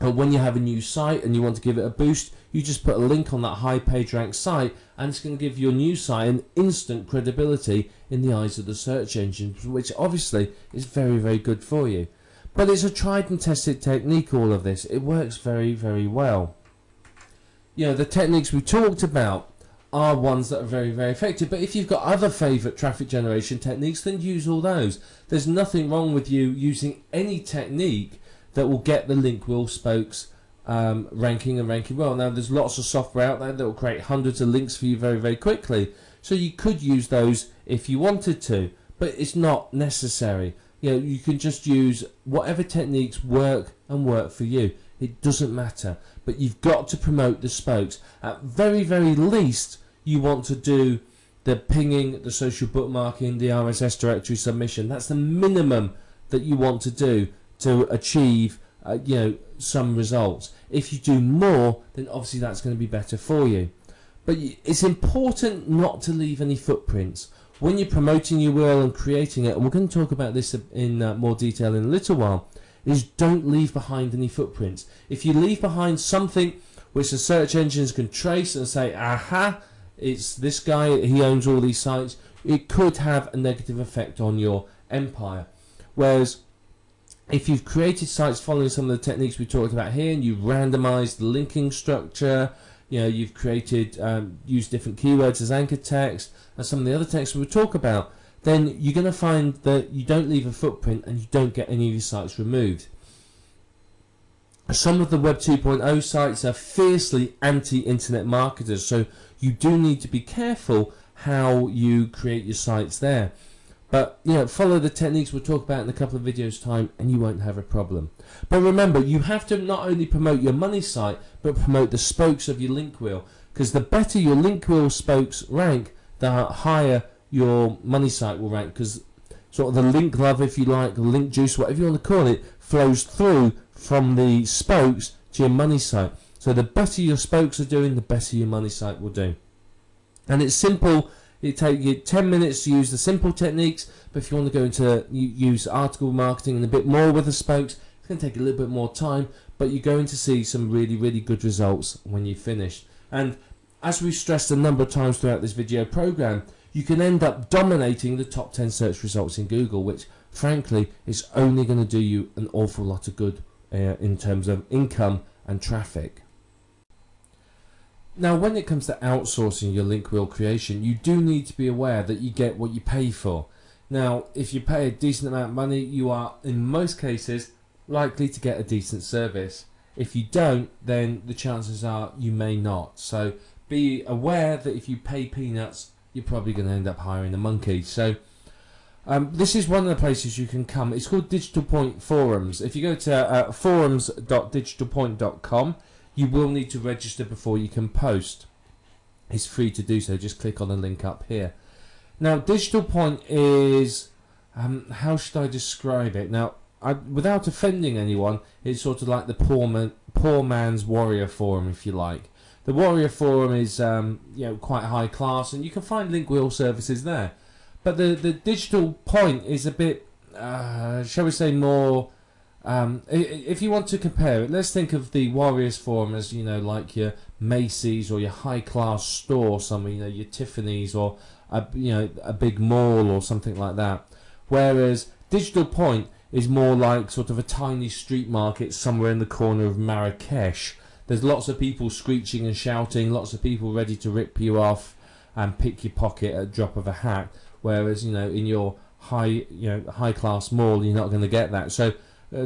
have a new site and you want to give it a boost, you just put a link on that high page rank site, and it's going to give your new site an instant credibility in the eyes of the search engines, which obviously is very, very good for you. But it's a tried and tested technique, all of this. It works very, very well. The techniques we talked about are ones that are very, very effective. But if you've got other favourite traffic generation techniques, then use all those. There's nothing wrong with you using any technique that will get the Linkwheel spokes ranking well. Now, there's lots of software out there that will create hundreds of links for you very, very quickly. So you could use those if you wanted to, but it's not necessary. You can just use whatever techniques work for you. It doesn't matter. But you've got to promote the spokes. At very, very least, you want to do the pinging, the social bookmarking, the RSS directory submission. That's the minimum that you want to do to achieve some results. If you do more, then obviously that's going to be better for you. But it's important not to leave any footprints when you're promoting your wheel and creating it. And we're going to talk about this in more detail in a little while. Is don't leave behind any footprints. If you leave behind something which the search engines can trace and say, aha, it's this guy, he owns all these sites, it could have a negative effect on your empire. Whereas if you've created sites following some of the techniques we talked about here, and you've randomized the linking structure, you've created, used different keywords as anchor text, and some of the other texts we'll talk about, then you're going to find that you don't leave a footprint and you don't get any of your sites removed. Some of the Web 2.0 sites are fiercely anti-internet marketers, so you do need to be careful how you create your sites there. But follow the techniques we'll talk about in a couple of videos time and you won't have a problem. But remember, you have to not only promote your money site, but promote the spokes of your Linkwheel, because the better your Linkwheel spokes rank, the higher your money site will rank, because sort of the link love, if you like, the link juice, whatever you want to call it, flows through from the spokes to your money site. So the better your spokes are doing, the better your money site will do. And it's simple. It takes you 10 minutes to use the simple techniques, but if you want to go into use article marketing and a bit more with the spokes, it's going to take a little bit more time, but you're going to see some really, really good results when you finish. And as we've stressed a number of times throughout this video program, you can end up dominating the top 10 search results in Google, which frankly is only going to do you an awful lot of good in terms of income and traffic. Now, when it comes to outsourcing your Linkwheel creation, you do need to be aware that you get what you pay for. Now, if you pay a decent amount of money, you are, in most cases, likely to get a decent service. If you don't, then the chances are you may not. So be aware that if you pay peanuts, you're probably going to end up hiring a monkey. So this is one of the places you can come. It's called Digital Point Forums. If you go to forums.digitalpoint.com, you will need to register before you can post. It's free to do so. Just click on the link up here. Now, Digital Point is, how should I describe it? Now, without offending anyone, it's sort of like the poor man's warrior forum, if you like. The warrior forum is quite high class, and you can find Linkwheel services there. But the Digital Point is a bit, shall we say, more. If you want to compare it, let's think of the Warriors Forum as, like your Macy's or your high class store somewhere, your Tiffany's or a big mall or something like that. Whereas Digital Point is more like sort of a tiny street market somewhere in the corner of Marrakesh. There's lots of people screeching and shouting, lots of people ready to rip you off and pick your pocket at a drop of a hat. Whereas in your high class mall, you're not going to get that. So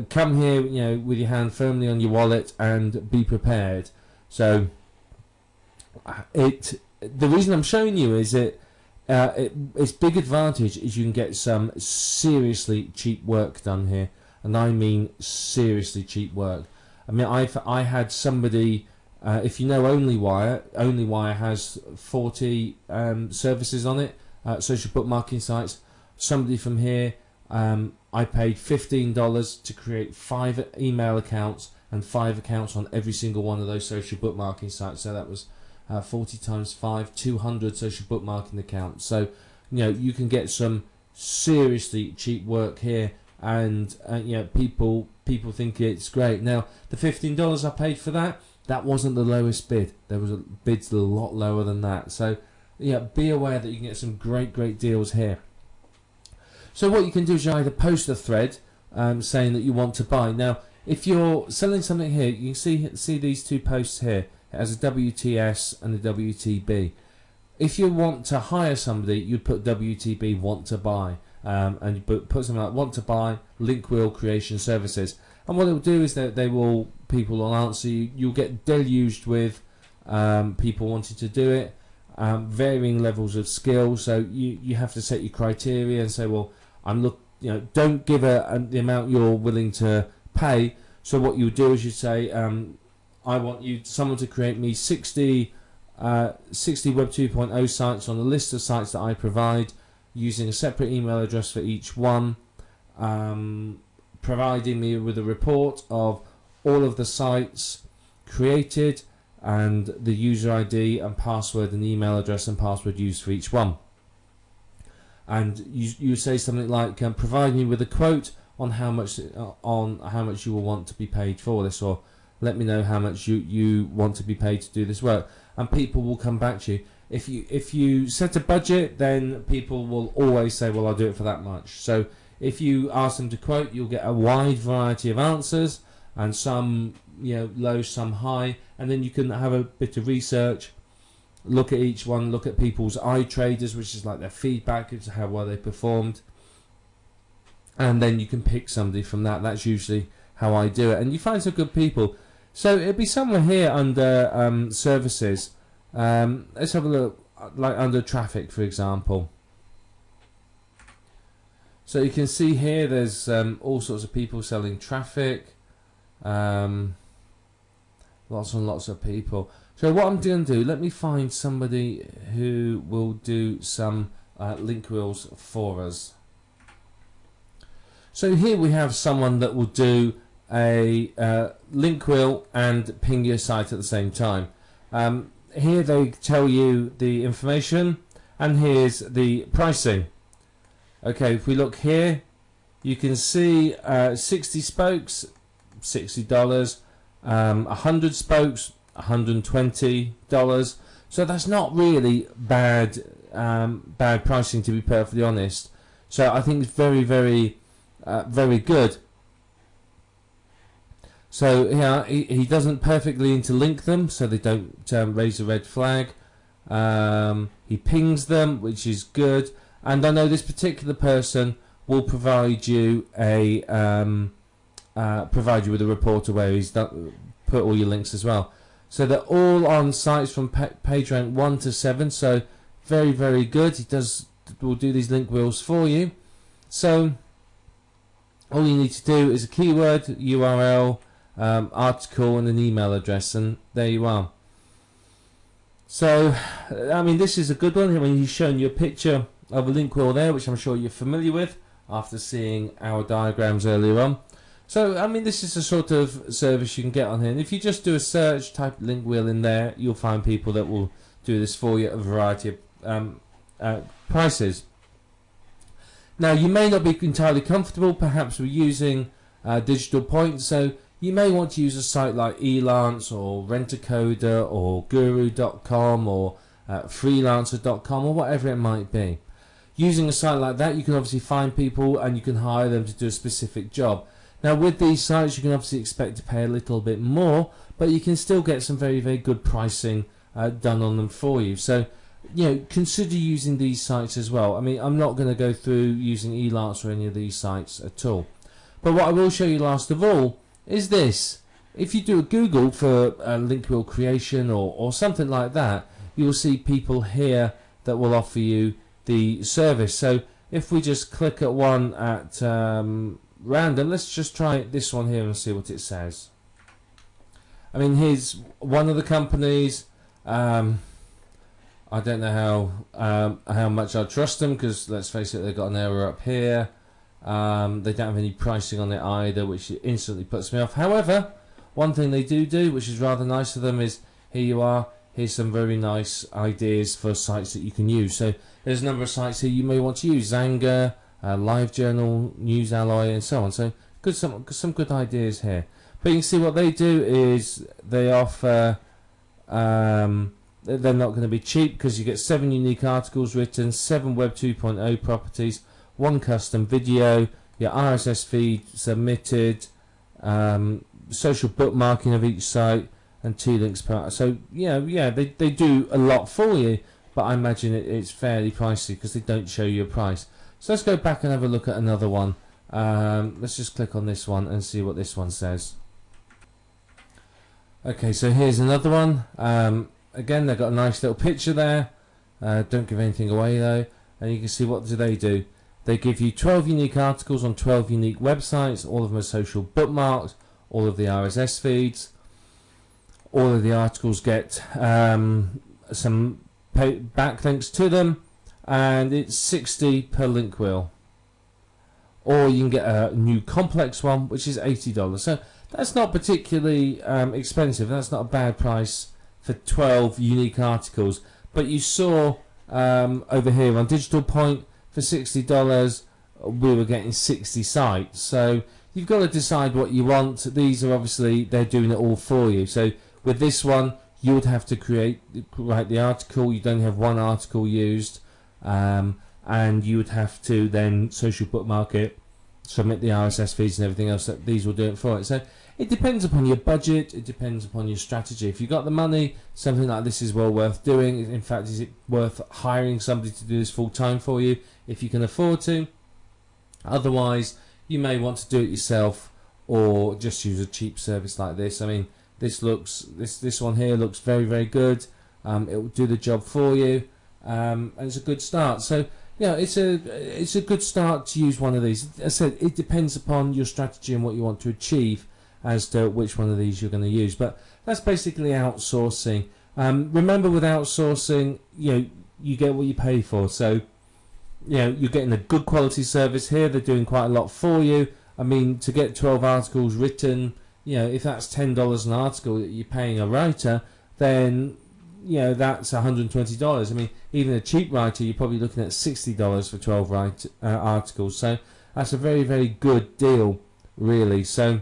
come here, with your hand firmly on your wallet and be prepared. So the reason I'm showing you is its big advantage is you can get some seriously cheap work done here, and I mean seriously cheap work. I mean, I had somebody, if you know OnlyWire has 40 services on it, social bookmarking sites. Somebody from here, I paid $15 to create 5 email accounts and 5 accounts on every single one of those social bookmarking sites. So that was 40 times 5, 200 social bookmarking accounts. So you can get some seriously cheap work here, and people think it's great. Now the $15 I paid for that wasn't the lowest bid. There was bids a lot lower than that. So be aware that you can get some great deals here. So what you can do is you either post a thread saying that you want to buy. Now, if you're selling something here, you can see these two posts here. It has a WTS and a WTB. If you want to hire somebody, you'd put WTB want to buy, and you put something like want to buy Linkwheel creation services. And what it will do is that people will answer you. You'll get deluged with people wanting to do it, varying levels of skill. So you have to set your criteria and say, well, don't give the amount you're willing to pay. So what you do is you say, I want someone to create me 60 Web 2.0 sites on the list of sites that I provide, using a separate email address for each one, providing me with a report of all of the sites created and the user ID and password and email address and password used for each one. And you say something like, provide me with a quote on how much you will want to be paid for this, or let me know how much you want to be paid to do this work, and people will come back to you. If you set a budget, then people will always say, well, I'll do it for that much. So if you ask them to quote, you'll get a wide variety of answers, and some low, some high, and then you can have a bit of research, look at each one, look at people's iTraders, which is like their feedback, it's how well they performed, and then you can pick somebody from that. That's usually how I do it, and you find some good people. So it'll be somewhere here under services. Let's have a look, like under traffic, for example. So you can see here there's all sorts of people selling traffic, lots and lots of people. So what I'm going to do, let me find somebody who will do some Linkwheels for us. So here we have someone that will do a Linkwheel and ping your site at the same time. Here they tell you the information, and here's the pricing. Okay, if we look here, you can see 60 spokes, $60, 100 spokes, $120. So that's not really bad pricing, to be perfectly honest. So I think it's very very good. So yeah, he doesn't perfectly interlink them, so they don't raise a red flag. He pings them, which is good, and I know this particular person will provide you with a reporter where he's put all your links as well. So they're all on sites from page rank 1 to 7. So very, very good. Will do these link wheels for you. So all you need to do is a keyword, URL, article, and an email address, and there you are. So, I mean, this is a good one. I mean, he's shown you a picture of a link wheel there, which I'm sure you're familiar with after seeing our diagrams earlier on. So, I mean, this is the sort of service you can get on here. And if you just do a search, type link wheel in there, you'll find people that will do this for you at a variety of prices. Now, you may not be entirely comfortable perhaps with using digital points, so you may want to use a site like Elance or Rent-A-Coder or Guru.com or Freelancer.com or whatever it might be. Using a site like that, you can obviously find people and you can hire them to do a specific job. Now, with these sites, you can obviously expect to pay a little bit more, but you can still get some very, very good pricing done on them for you. So, you know, consider using these sites as well. I mean, I'm not going to go through using Elance or any of these sites at all. But what I will show you last of all is this. If you do a Google for link wheel creation or something like that, you will see people here that will offer you the service. So if we just click at one at random, let's just try this one here and see what it says. I mean, here's one of the companies. I don't know how much I trust them, because let's face it, they've got an error up here. They don't have any pricing on it either, which instantly puts me off. However, one thing they do, which is rather nice of them, is here you are. Here's some very nice ideas for sites that you can use. So there's a number of sites here you may want to use: Zanga, LiveJournal, News Alloy, and so on. So some good ideas here. But you can see what they do is they offer. They're not going to be cheap, because you get 7 unique articles written, 7 Web 2.0 properties, 1 custom video, your RSS feed submitted, social bookmarking of each site, and 2 links per. So yeah, they do a lot for you, but I imagine it's fairly pricey because they don't show you a price. So let's go back and have a look at another one. Let's just click on this one and see what this one says. Okay, so here's another one. Again, they've got a nice little picture there. Don't give anything away though. And you can see, what do? They give you 12 unique articles on 12 unique websites. All of them are social bookmarked. All of the RSS feeds. All of the articles get some backlinks to them. And it's 60 per link wheel. Or you can get a new complex one, which is $80. So that's not particularly expensive. That's not a bad price for 12 unique articles. But you saw over here on Digital Point, for $60 we were getting 60 sites. So you've got to decide what you want. These are obviously, they're doing it all for you. So with this one, you would have to write the article. You'd only have 1 article used, and you would have to then social bookmark it, submit the RSS feeds and everything else. That these will do it for it. So it depends upon your budget, it depends upon your strategy. If you've got the money, something like this is well worth doing. In fact, is it worth hiring somebody to do this full time for you if you can afford to? Otherwise, you may want to do it yourself or just use a cheap service like this. I mean, this one here looks very, very good. It will do the job for you, and it's a good start. So yeah, it's a good start to use one of these. As I said, it depends upon your strategy and what you want to achieve as to which one of these you're going to use. But that's basically outsourcing. Remember, with outsourcing, you get what you pay for. So you're getting a good quality service here. They're doing quite a lot for you. I mean, to get 12 articles written, if that's $10 an article that you're paying a writer, then that's $120. I mean, even a cheap writer, you're probably looking at $60 for 12 articles. So that's a very, very good deal, really. So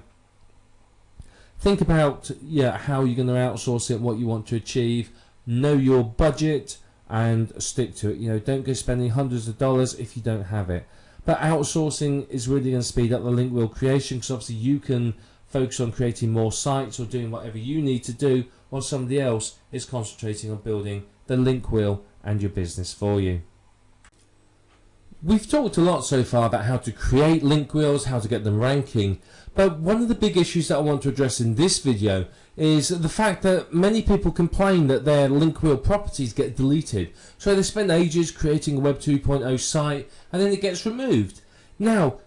think about how you're going to outsource it, what you want to achieve, know your budget, and stick to it. Don't go spending hundreds of dollars if you don't have it. But outsourcing is really going to speed up the link wheel creation, because obviously you can focus on creating more sites or doing whatever you need to do, while somebody else is concentrating on building the link wheel and your business for you. We've talked a lot so far about how to create link wheels, how to get them ranking, but one of the big issues that I want to address in this video is the fact that many people complain that their link wheel properties get deleted. So they spend ages creating a Web 2.0 site and then it gets removed. Now,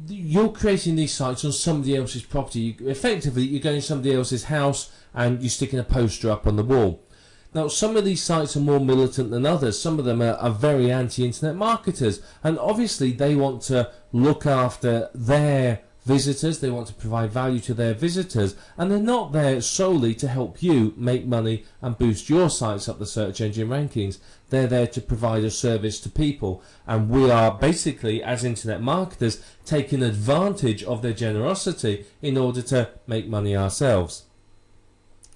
you're creating these sites on somebody else's property. Effectively, you're going to somebody else's house and you're sticking a poster up on the wall. Now, some of these sites are more militant than others. Some of them are very anti-internet marketers, and obviously they want to look after their visitors, they want to provide value to their visitors, and they're not there solely to help you make money and boost your sites up the search engine rankings. They're there to provide a service to people, and we are basically, as internet marketers, taking advantage of their generosity in order to make money ourselves.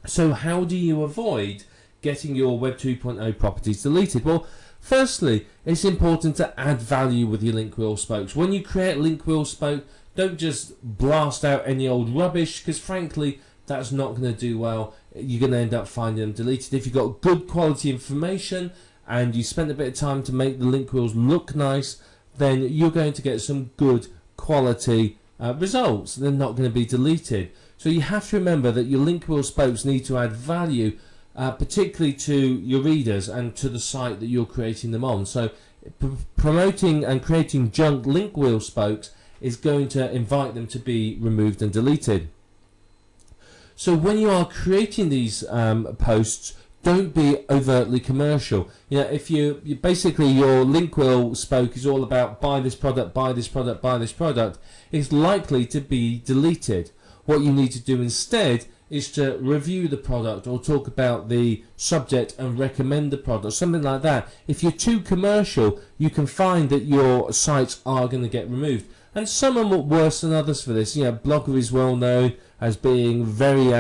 So how do you avoid getting your Web 2.0 properties deleted? Well, firstly, it's important to add value with your link wheel spokes. When you create a link wheel spoke, don't just blast out any old rubbish, because frankly that's not going to do well. You're going to end up finding them deleted. If you've got good quality information and you spend a bit of time to make the link wheels look nice, then you're going to get some good quality results. They're not going to be deleted. So you have to remember that your link wheel spokes need to add value, particularly to your readers and to the site that you're creating them on. So promoting and creating junk link wheel spokes is going to invite them to be removed and deleted. So when you are creating these posts, don't be overtly commercial. You know, if you basically your link wheel spoke is all about buy this product, buy this product, buy this product, it's likely to be deleted. What you need to do instead is to review the product or talk about the subject and recommend the product, something like that. If you're too commercial, you can find that your sites are going to get removed. And some are worse than others for this. You know, Blogger is well known as being very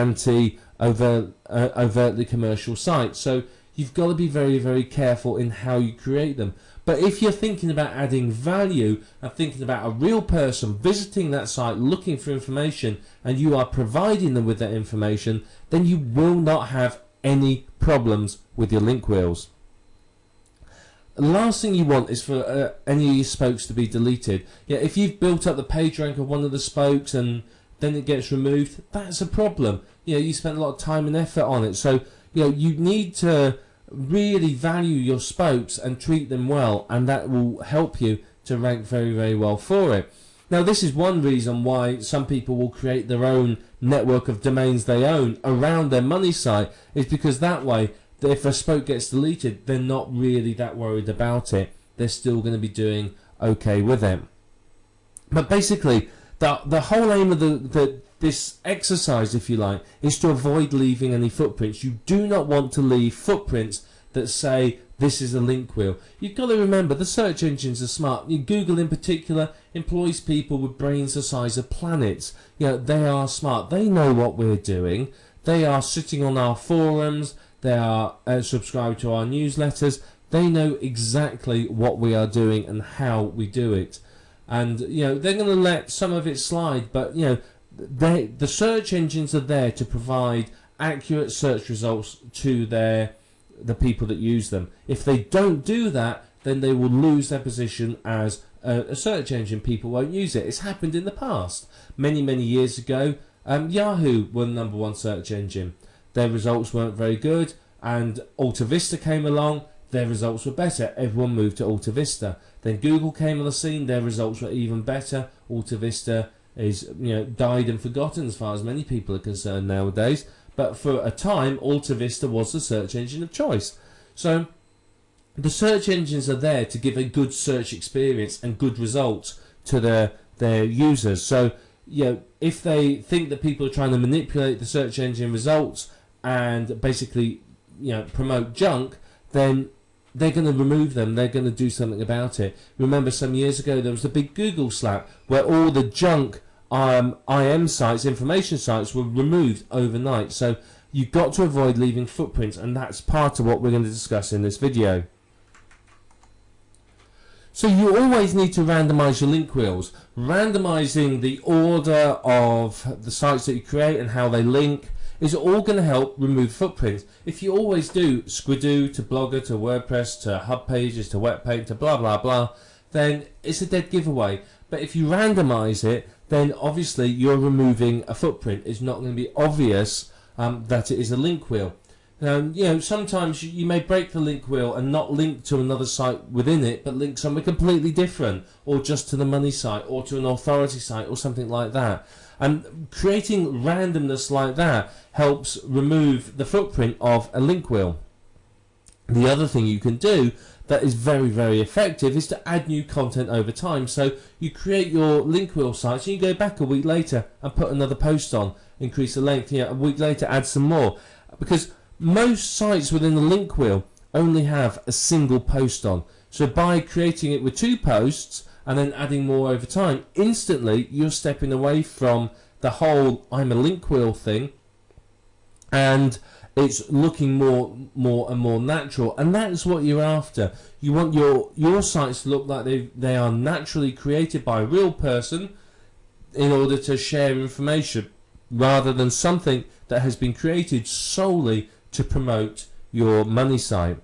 overtly commercial sites. So you've got to be very, very careful in how you create them. But if you're thinking about adding value and thinking about a real person visiting that site looking for information and you are providing them with that information, then you will not have any problems with your link wheels. The last thing you want is for any of your spokes to be deleted. Yeah, if you've built up the page rank of one of the spokes and then it gets removed, that's a problem. You know, you spent a lot of time and effort on it. So, you know, you need to really value your spokes and treat them well, and that will help you to rank very, very well for it. Now, this is one reason why some people will create their own network of domains they own around their money site, is because that way, if a spoke gets deleted, they're not really that worried about it. They're still going to be doing okay with it. But basically, the whole aim of this exercise, if you like, is to avoid leaving any footprints. You do not want to leave footprints that say this is a link wheel. You've got to remember the search engines are smart. Google in particular employs people with brains the size of planets. You know, they are smart. They know what we're doing. They are sitting on our forums. They are subscribed to our newsletters. They know exactly what we are doing and how we do it. And you know, they're going to let some of it slide, but you know, the search engines are there to provide accurate search results to the people that use them. If they don't do that, then they will lose their position as a search engine. People won't use it. It's happened in the past. Many years ago, Yahoo were the #1 search engine. Their results weren't very good, and Alta Vista came along. Their results were better. Everyone moved to Alta Vista. Then Google came on the scene. Their results were even better. Alta Vista is, you know, died and forgotten as far as many people are concerned nowadays. But for a time, Alta Vista was the search engine of choice. So the search engines are there to give a good search experience and good results to their users. So, you know, if they think that people are trying to manipulate the search engine results and basically, you know, promote junk, then they're going to remove them. They're going to do something about it. Remember, some years ago there was the big Google slap where all the junk IM sites, information sites, were removed overnight. So you've got to avoid leaving footprints, and that's part of what we're going to discuss in this video. So you always need to randomize your link wheels. Randomizing the order of the sites that you create and how they link is all going to help remove footprints. If you always do Squidoo to Blogger to WordPress to Hub Pages to WebPaint to blah blah blah, then it's a dead giveaway. But if you randomize it, then obviously you're removing a footprint. It's not going to be obvious that it is a link wheel. You know, sometimes you may break the link wheel and not link to another site within it, but link somewhere completely different, or just to the money site, or to an authority site, or something like that. And creating randomness like that helps remove the footprint of a link wheel. The other thing you can do that is very, very effective is to add new content over time. So you create your link wheel sites and you go back a week later and put another post on, increase the length, a week later add some more. Because most sites within the link wheel only have a single post on. So by creating it with 2 posts and then adding more over time, instantly you're stepping away from the whole I'm a link wheel thing, and it's looking more and more natural. And that's what you're after. You want your sites to look like they are naturally created by a real person in order to share information, rather than something that has been created solely to promote your money site.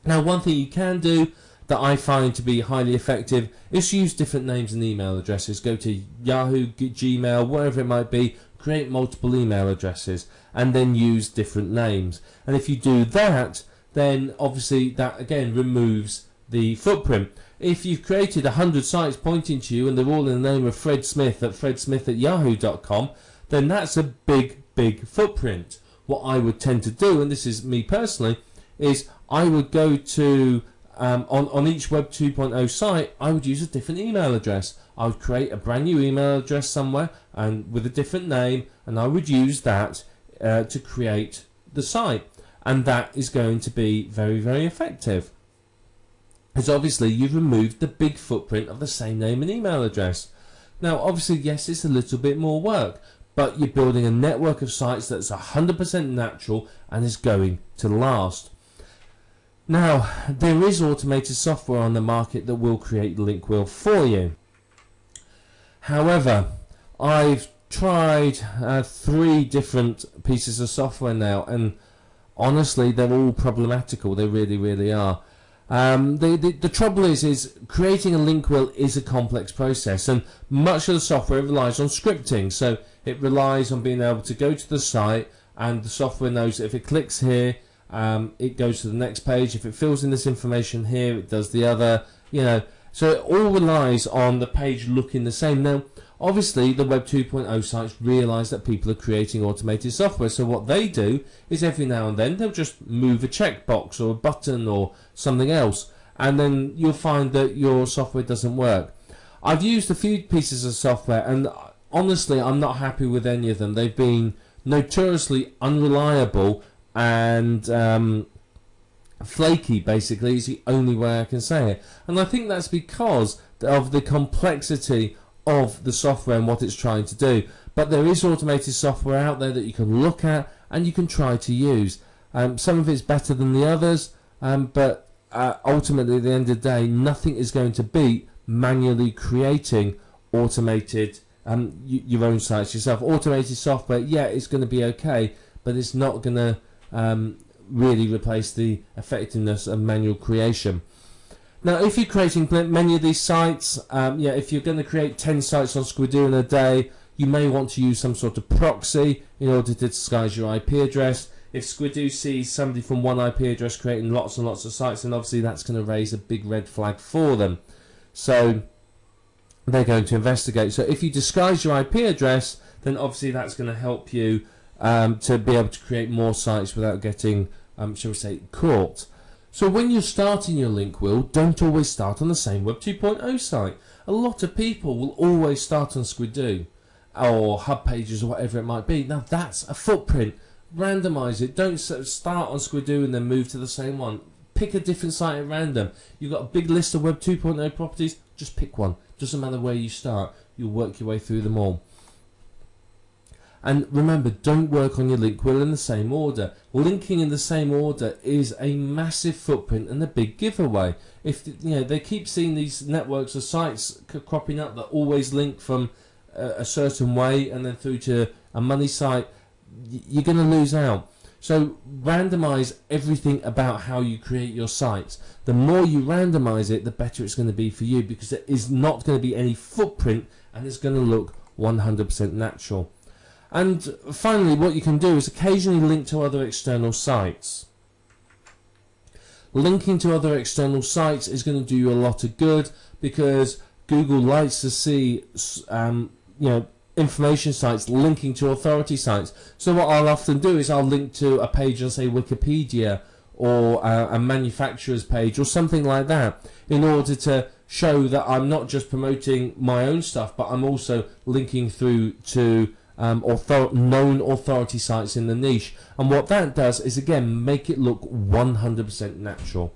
Now, one thing you can do that I find to be highly effective is use different names and email addresses. Go to Yahoo, Gmail, whatever it might be, create multiple email addresses and then use different names. And if you do that, then obviously that again removes the footprint. If you've created 100 sites pointing to you and they're all in the name of Fred Smith at fredsmith@yahoo.com, then that's a big footprint. What I would tend to do, and this is me personally, is I would go to on each Web 2.0 site, I would use a different email address. I would create a brand new email address somewhere and with a different name, and I would use that to create the site, and that is going to be very, very effective, because obviously you've removed the big footprint of the same name and email address. Now obviously, yes, it's a little bit more work, but you're building a network of sites that's 100% natural and is going to last. Now, there is automated software on the market that will create the link wheel for you. However, I've tried 3 different pieces of software now, and honestly, they're all problematical. They really, really are. The trouble is creating a link wheel is a complex process, and much of the software relies on scripting. So it relies on being able to go to the site, and the software knows that if it clicks here, it goes to the next page. If it fills in this information here, it does the other. So it all relies on the page looking the same. Now, obviously, the Web 2.0 sites realize that people are creating automated software. So what they do is every now and then they'll just move a checkbox or a button or something else, and then you'll find that your software doesn't work. I've used a few pieces of software, and honestly, I'm not happy with any of them. They've been notoriously unreliable and flaky, basically, is the only way I can say it. And I think that's because of the complexity of the software and what it's trying to do. But there is automated software out there that you can look at and you can try to use. Some of it's better than the others, but ultimately, at the end of the day, nothing is going to beat manually creating automated your own sites yourself. Automated software, yeah, it's going to be okay, but it's not going to really replace the effectiveness of manual creation. Now, if you're creating many of these sites, if you're going to create 10 sites on Squidoo in a day, you may want to use some sort of proxy in order to disguise your IP address. If Squidoo sees somebody from one IP address creating lots and lots of sites, then obviously that's going to raise a big red flag for them. So they're going to investigate. So if you disguise your IP address, then obviously that's going to help you to be able to create more sites without getting, shall we say, caught. So when you're starting your link wheel, don't always start on the same Web 2.0 site. A lot of people will always start on Squidoo or Hub Pages or whatever it might be. Now that's a footprint. Randomize it. Don't start on Squidoo and then move to the same one. Pick a different site at random. You've got a big list of Web 2.0 properties, just pick one. Doesn't matter where you start, you'll work your way through them all. And remember, don't work on your link wheel in the same order. Linking in the same order is a massive footprint and a big giveaway. If they keep seeing these networks of sites cropping up that always link from a certain way and then through to a money site, you're going to lose out. So randomize everything about how you create your sites. The more you randomize it, the better it's going to be for you, because there is not going to be any footprint and it's going to look 100% natural. And finally, what you can do is occasionally link to other external sites. Linking to other external sites is going to do you a lot of good, because Google likes to see information sites linking to authority sites. So what I'll often do is I'll link to a page on, say, Wikipedia, or a manufacturer's page or something like that, in order to show that I'm not just promoting my own stuff, but I'm also linking through to known authority sites in the niche. And what that does is, again, make it look 100% natural.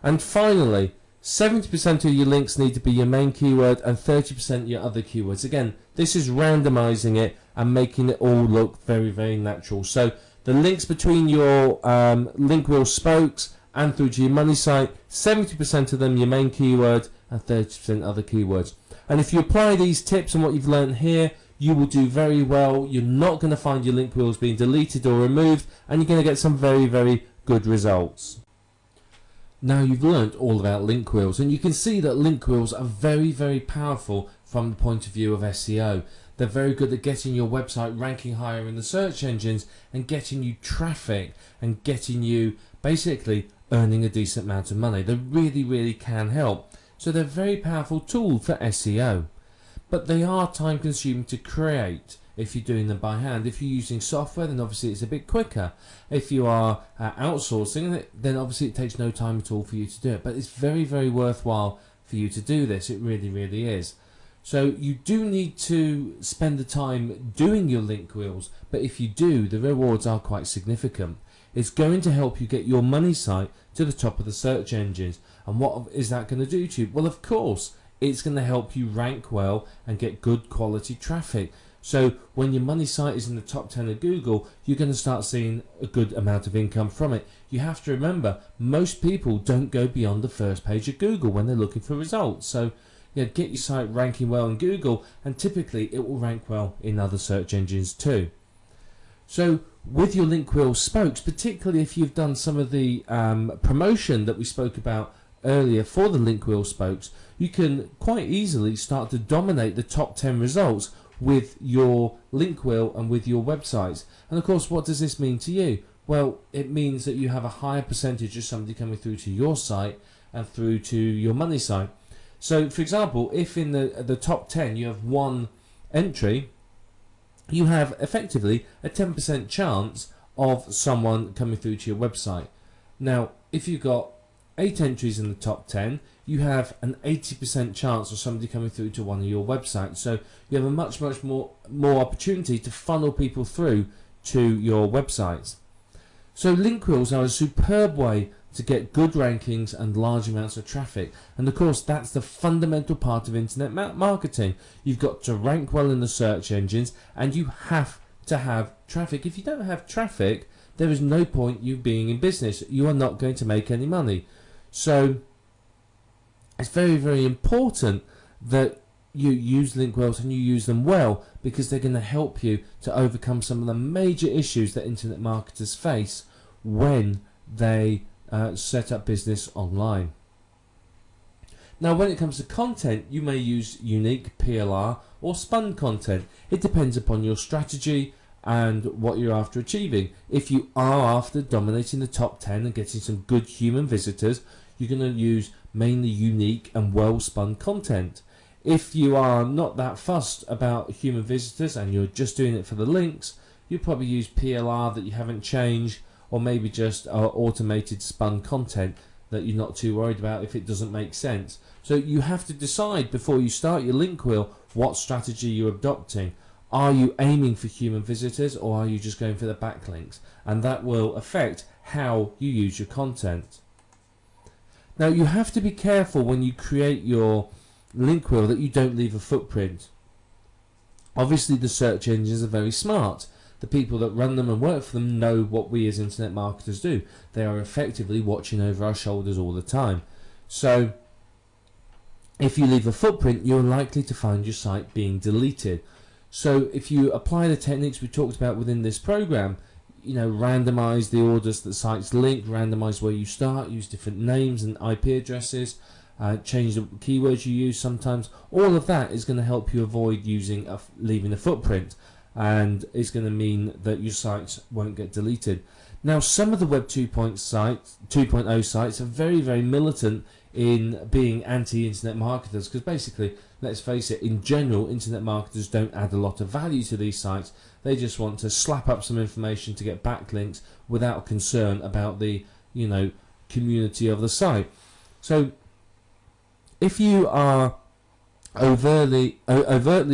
And finally, 70% of your links need to be your main keyword and 30% your other keywords. Again, this is randomizing it and making it all look very, very natural. So the links between your Linkwheel spokes and through to your money site, 70% of them your main keyword and 30% other keywords. And if you apply these tips and what you've learned here, you will do very well. You're not going to find your link wheels being deleted or removed, and you're going to get some very, very good results. Now you've learned all about link wheels, and you can see that link wheels are very, very powerful from the point of view of SEO. They're very good at getting your website ranking higher in the search engines and getting you traffic and getting you basically earning a decent amount of money. They really, really can help. So they're a very powerful tool for SEO. But they are time consuming to create if you're doing them by hand. If you're using software, then obviously it's a bit quicker. If you are outsourcing it, then obviously it takes no time at all for you to do it. But it's very, very worthwhile for you to do this. It really, really is. So you do need to spend the time doing your link wheels, but if you do, the rewards are quite significant. It's going to help you get your money site to the top of the search engines. And what is that going to do to you? Well, of course, it's going to help you rank well and get good quality traffic. So when your money site is in the top 10 of Google, you're going to start seeing a good amount of income from it. You have to remember, most people don't go beyond the first page of Google when they're looking for results. So get your site ranking well in Google, and typically it will rank well in other search engines too. So with your Linkwheel spokes, particularly if you've done some of the promotion that we spoke about earlier for the Linkwheel spokes, you can quite easily start to dominate the top 10 results with your Linkwheel and with your websites. And of course, what does this mean to you? Well, it means that you have a higher percentage of somebody coming through to your site and through to your money site. So for example, if in the top 10 you have one entry, you have effectively a 10% chance of someone coming through to your website. Now, if you've got 8 entries in the top 10, you have an 80% chance of somebody coming through to one of your websites. So you have a much more opportunity to funnel people through to your websites. So Linkwheels are a superb way to get good rankings and large amounts of traffic. And of course, that's the fundamental part of internet marketing. You've got to rank well in the search engines, and you have to have traffic. If you don't have traffic, there is no point you being in business. You are not going to make any money. So it's very, very important that you use Linkwheels and you use them well, because they're going to help you to overcome some of the major issues that internet marketers face when they set up business online. Now, when it comes to content, you may use unique PLR or spun content. It depends upon your strategy and what you're after achieving. If you are after dominating the top 10 and getting some good human visitors, you're going to use mainly unique and well spun content. If you are not that fussed about human visitors and you're just doing it for the links, you probably use PLR that you haven't changed, or maybe just automated spun content that you're not too worried about if it doesn't make sense. So you have to decide before you start your link wheel what strategy you're adopting. Are you aiming for human visitors, or are you just going for the backlinks? And that will affect how you use your content. Now, you have to be careful when you create your link wheel that you don't leave a footprint. Obviously, the search engines are very smart. The people that run them and work for them know what we as internet marketers do. They are effectively watching over our shoulders all the time. So if you leave a footprint, you're likely to find your site being deleted. So if you apply the techniques we talked about within this program, randomize the orders that sites link, randomize where you start, use different names and IP addresses, change the keywords you use sometimes. All of that is going to help you avoid leaving a footprint, and it's going to mean that your sites won't get deleted. Now, some of the Web 2.0 sites are very, very militant in being anti-internet marketers, because basically, let's face it, in general, internet marketers don't add a lot of value to these sites. They just want to slap up some information to get backlinks without concern about the community of the site. So if you are overtly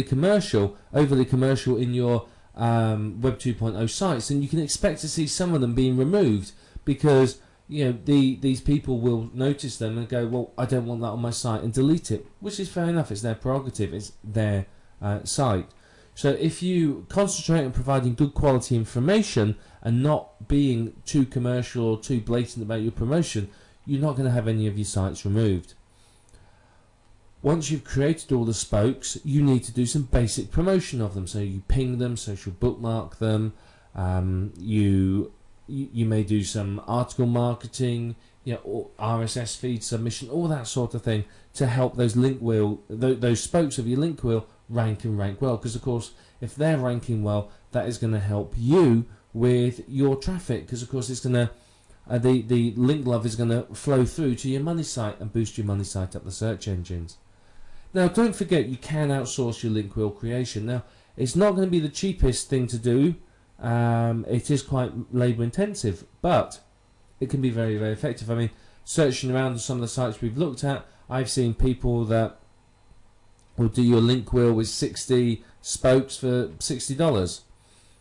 commercial in your Web 2.0 sites, then you can expect to see some of them being removed, because these people will notice them and go, well, I don't want that on my site, and delete it, which is fair enough. It's their prerogative, it's their site. So if you concentrate on providing good quality information and not being too commercial or too blatant about your promotion, you're not going to have any of your sites removed. Once you've created all the spokes, you need to do some basic promotion of them. So you ping them, social bookmark them, you may do some article marketing, or RSS feed submission, all that sort of thing, to help those those spokes of your link wheel rank well. Because of course, if they're ranking well, that is going to help you with your traffic. Because of course, it's going to the link love is going to flow through to your money site and boost your money site up the search engines. Now, don't forget, you can outsource your link wheel creation. Now, it's not going to be the cheapest thing to do. It is quite labour intensive, but it can be very, very effective. I mean, searching around on some of the sites we've looked at, I've seen people that will do your link wheel with 60 spokes for $60.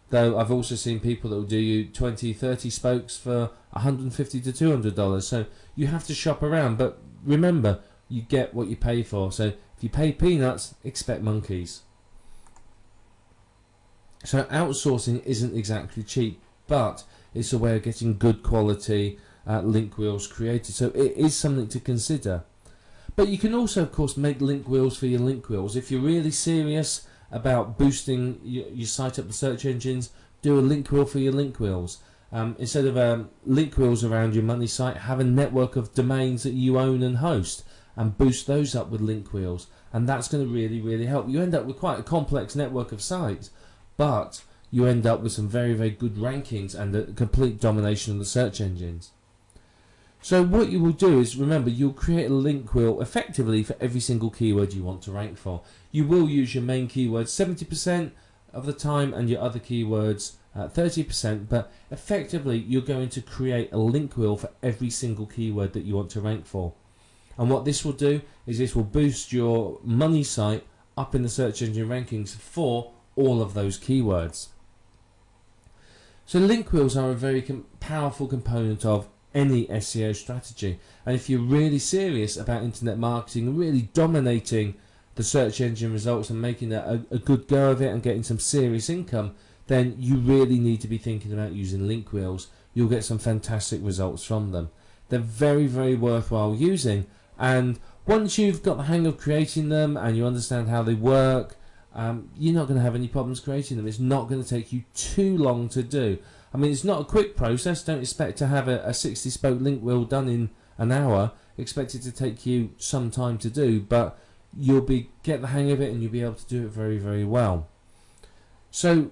Though I've also seen people that will do you 20, 30 spokes for $150 to $200. So you have to shop around, but remember, you get what you pay for. So if you pay peanuts, expect monkeys. So outsourcing isn't exactly cheap, but it's a way of getting good quality link wheels created. So it is something to consider. But you can also, of course, make link wheels for your link wheels. If you're really serious about boosting your site up the search engines, do a link wheel for your link wheels. Instead of link wheels around your money site, have a network of domains that you own and host, and boost those up with link wheels. And that's going to really, really help. You end up with quite a complex network of sites, but you end up with some very, very good rankings and a complete domination of the search engines. So what you will do is, remember, you'll create a link wheel effectively for every single keyword you want to rank for. You will use your main keywords 70% of the time and your other keywords 30%, but effectively you're going to create a link wheel for every single keyword that you want to rank for. And what this will do is this will boost your money site up in the search engine rankings for all of those keywords. So link wheels are a very powerful component of any SEO strategy, and if you're really serious about internet marketing and really dominating the search engine results and making a good go of it and getting some serious income, then you really need to be thinking about using link wheels. You'll get some fantastic results from them. They're very, very worthwhile using, and once you've got the hang of creating them and you understand how they work, you're not going to have any problems creating them. It's not going to take you too long to do. I mean, it's not a quick process. Don't expect to have a 60 spoke link wheel done in an hour. Expect it to take you some time to do, but you'll get the hang of it and you'll be able to do it very, very well. So,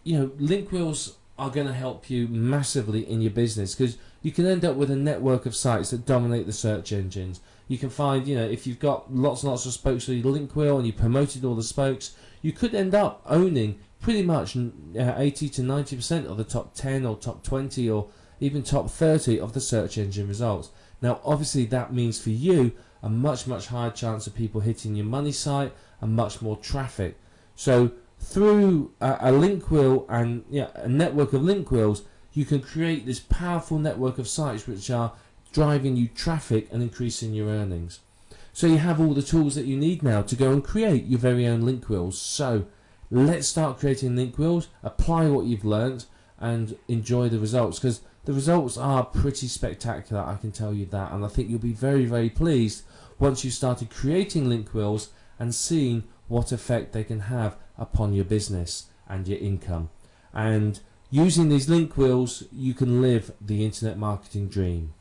link wheels are going to help you massively in your business, because you can end up with a network of sites that dominate the search engines. You can find, if you've got lots and lots of spokes for your link wheel and you promoted all the spokes, you could end up owning pretty much 80 to 90% of the top 10 or top 20 or even top 30 of the search engine results. Now, obviously, that means for you a much, much higher chance of people hitting your money site and much more traffic. So through a link wheel and a network of link wheels, you can create this powerful network of sites which are driving you traffic and increasing your earnings. So you have all the tools that you need now to go and create your very own link wheels. So let's start creating link wheels, apply what you've learned, and enjoy the results, because the results are pretty spectacular, I can tell you that, and I think you'll be very, very pleased once you've started creating link wheels and seeing what effect they can have upon your business and your income. And Using these link wheels, you can live the internet marketing dream.